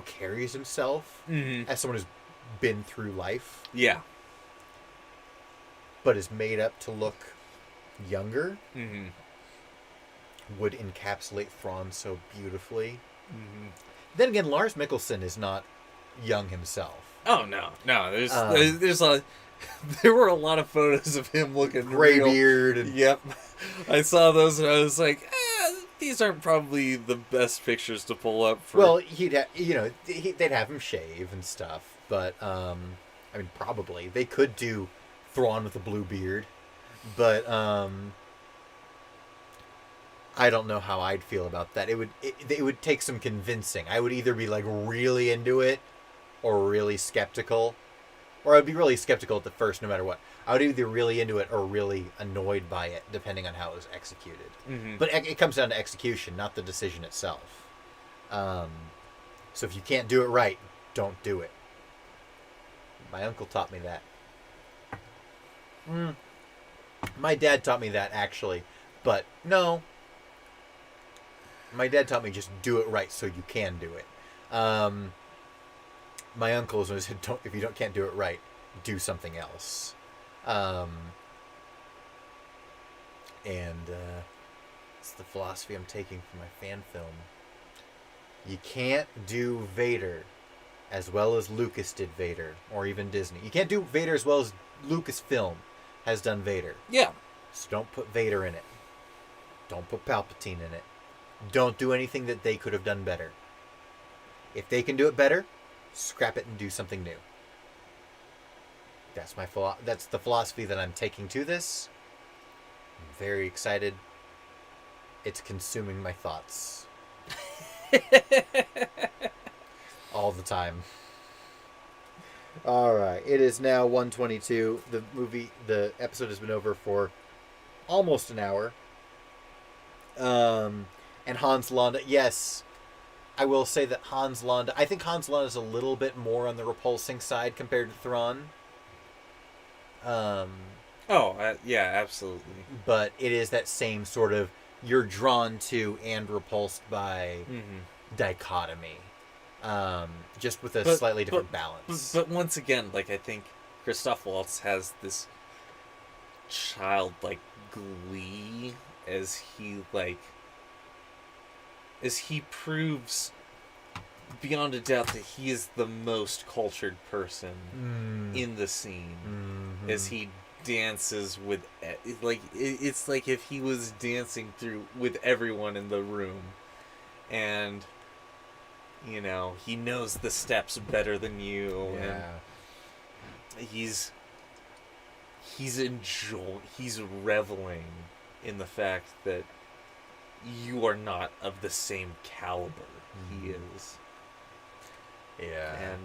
Speaker 1: carries himself
Speaker 2: Mm-hmm.
Speaker 1: as someone who's been through life,
Speaker 2: Yeah.
Speaker 1: but is made up to look younger,
Speaker 2: Mm-hmm.
Speaker 1: would encapsulate Thrawn so beautifully.
Speaker 2: Mm-hmm.
Speaker 1: Then again, Lars Mikkelsen is not young himself.
Speaker 2: Oh no. There's
Speaker 1: Um,
Speaker 2: there were a lot of photos of him looking
Speaker 1: Gray
Speaker 2: real.
Speaker 1: beard and
Speaker 2: Yep. I saw those and I was like, these aren't probably the best pictures to pull up for.
Speaker 1: well, they'd have him shave and stuff, but probably they could do Thrawn with a blue beard, but I don't know how I'd feel about that. It would take some convincing. I would either be like really into it or really skeptical, or I'd be really skeptical at the first, no matter what. I would either really into it or really annoyed by it, depending on how it was executed.
Speaker 2: Mhm.
Speaker 1: But it comes down to execution, not the decision itself. So if you can't do it right, don't do it. My uncle taught me that. My dad taught me that, actually. But no. My dad taught me just do it right so you can do it. My uncle was always said, if you can't do it right, do something else. It's the philosophy I'm taking from my fan film. You can't do Vader as well as Lucas did Vader, or even Disney. You can't do Vader as well as Lucasfilm has done Vader.
Speaker 2: Yeah.
Speaker 1: So don't put Vader in it. Don't put Palpatine in it. Don't do anything that they could have done better. If they can do it better, scrap it and do something new. That's the philosophy that I'm taking to this. I'm very excited. It's consuming my thoughts. All the time. All right. It is now 1:22. The episode has been over for almost an hour. And Hans Landa, yes, I will say that I think Hans Landa is a little bit more on the repulsing side compared to Thrawn.
Speaker 2: Yeah, absolutely.
Speaker 1: But it is that same sort of you're drawn to and repulsed by dichotomy. Just with a slightly different balance.
Speaker 2: But once again, like, I think Christoph Waltz has this childlike glee as he proves beyond a doubt that he is the most cultured person in the scene.
Speaker 1: Mm-hmm.
Speaker 2: As he dances with, it's like if he was dancing with everyone in the room, and he knows the steps better than you.
Speaker 1: Yeah.
Speaker 2: And he's reveling in the fact that you are not of the same caliber he is.
Speaker 1: Yeah.
Speaker 2: And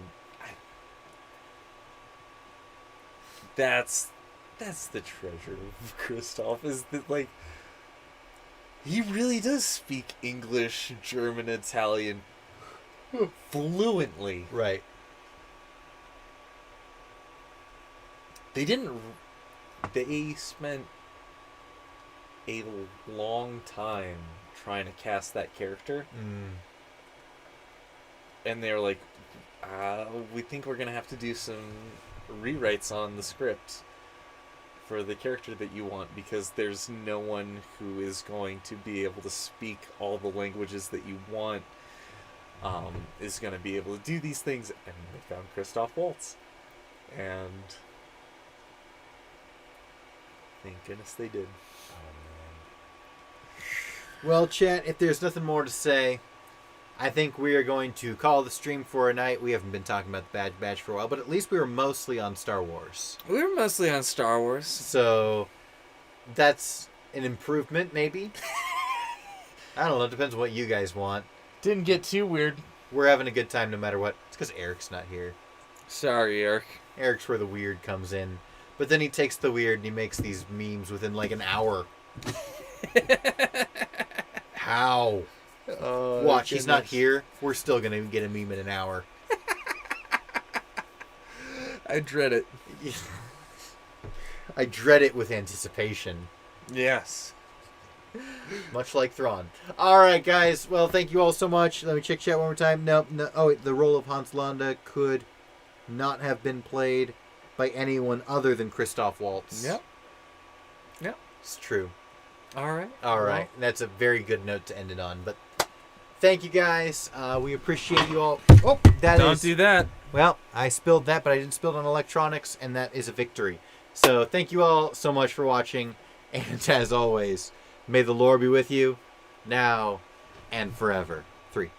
Speaker 2: that's the treasure of Christoph, is that, like, he really does speak English, German, Italian fluently.
Speaker 1: Right.
Speaker 2: They spent a long time trying to cast that character, and they're like, we think we're gonna have to do some rewrites on the script for the character that you want, because there's no one who is going to be able to speak all the languages that you want, is going to be able to do these things. And they found Christoph Waltz, and thank goodness they did.
Speaker 1: Well, chat, if there's nothing more to say, I think we are going to call the stream for a night. We haven't been talking about the Bad Batch for a while, but at least we were mostly on Star Wars.
Speaker 2: We were mostly on Star Wars.
Speaker 1: So that's an improvement, maybe. I don't know. It depends on what you guys want.
Speaker 4: Didn't get too weird.
Speaker 1: We're having a good time no matter what. It's because Eric's not here.
Speaker 2: Sorry, Eric.
Speaker 1: Eric's where the weird comes in. But then he takes the weird and he makes these memes within like an hour. How? Watch, he's not here. We're still going to get a meme in an hour.
Speaker 2: I dread it.
Speaker 1: I dread it with anticipation.
Speaker 2: Yes.
Speaker 1: Much like Thrawn. Alright, guys. Well, thank you all so much. Let me check chat one more time. No. Oh, wait, the role of Hans Landa could not have been played by anyone other than Christoph Waltz.
Speaker 2: Yep.
Speaker 1: It's true.
Speaker 2: All right.
Speaker 1: Alright. That's a very good note to end it on. But thank you, guys. We appreciate you all. Oh,
Speaker 2: Don't do that.
Speaker 1: Well, I spilled that, but I didn't spill it on electronics, and that is a victory. So thank you all so much for watching. And as always, may the Lord be with you, now and forever. 3.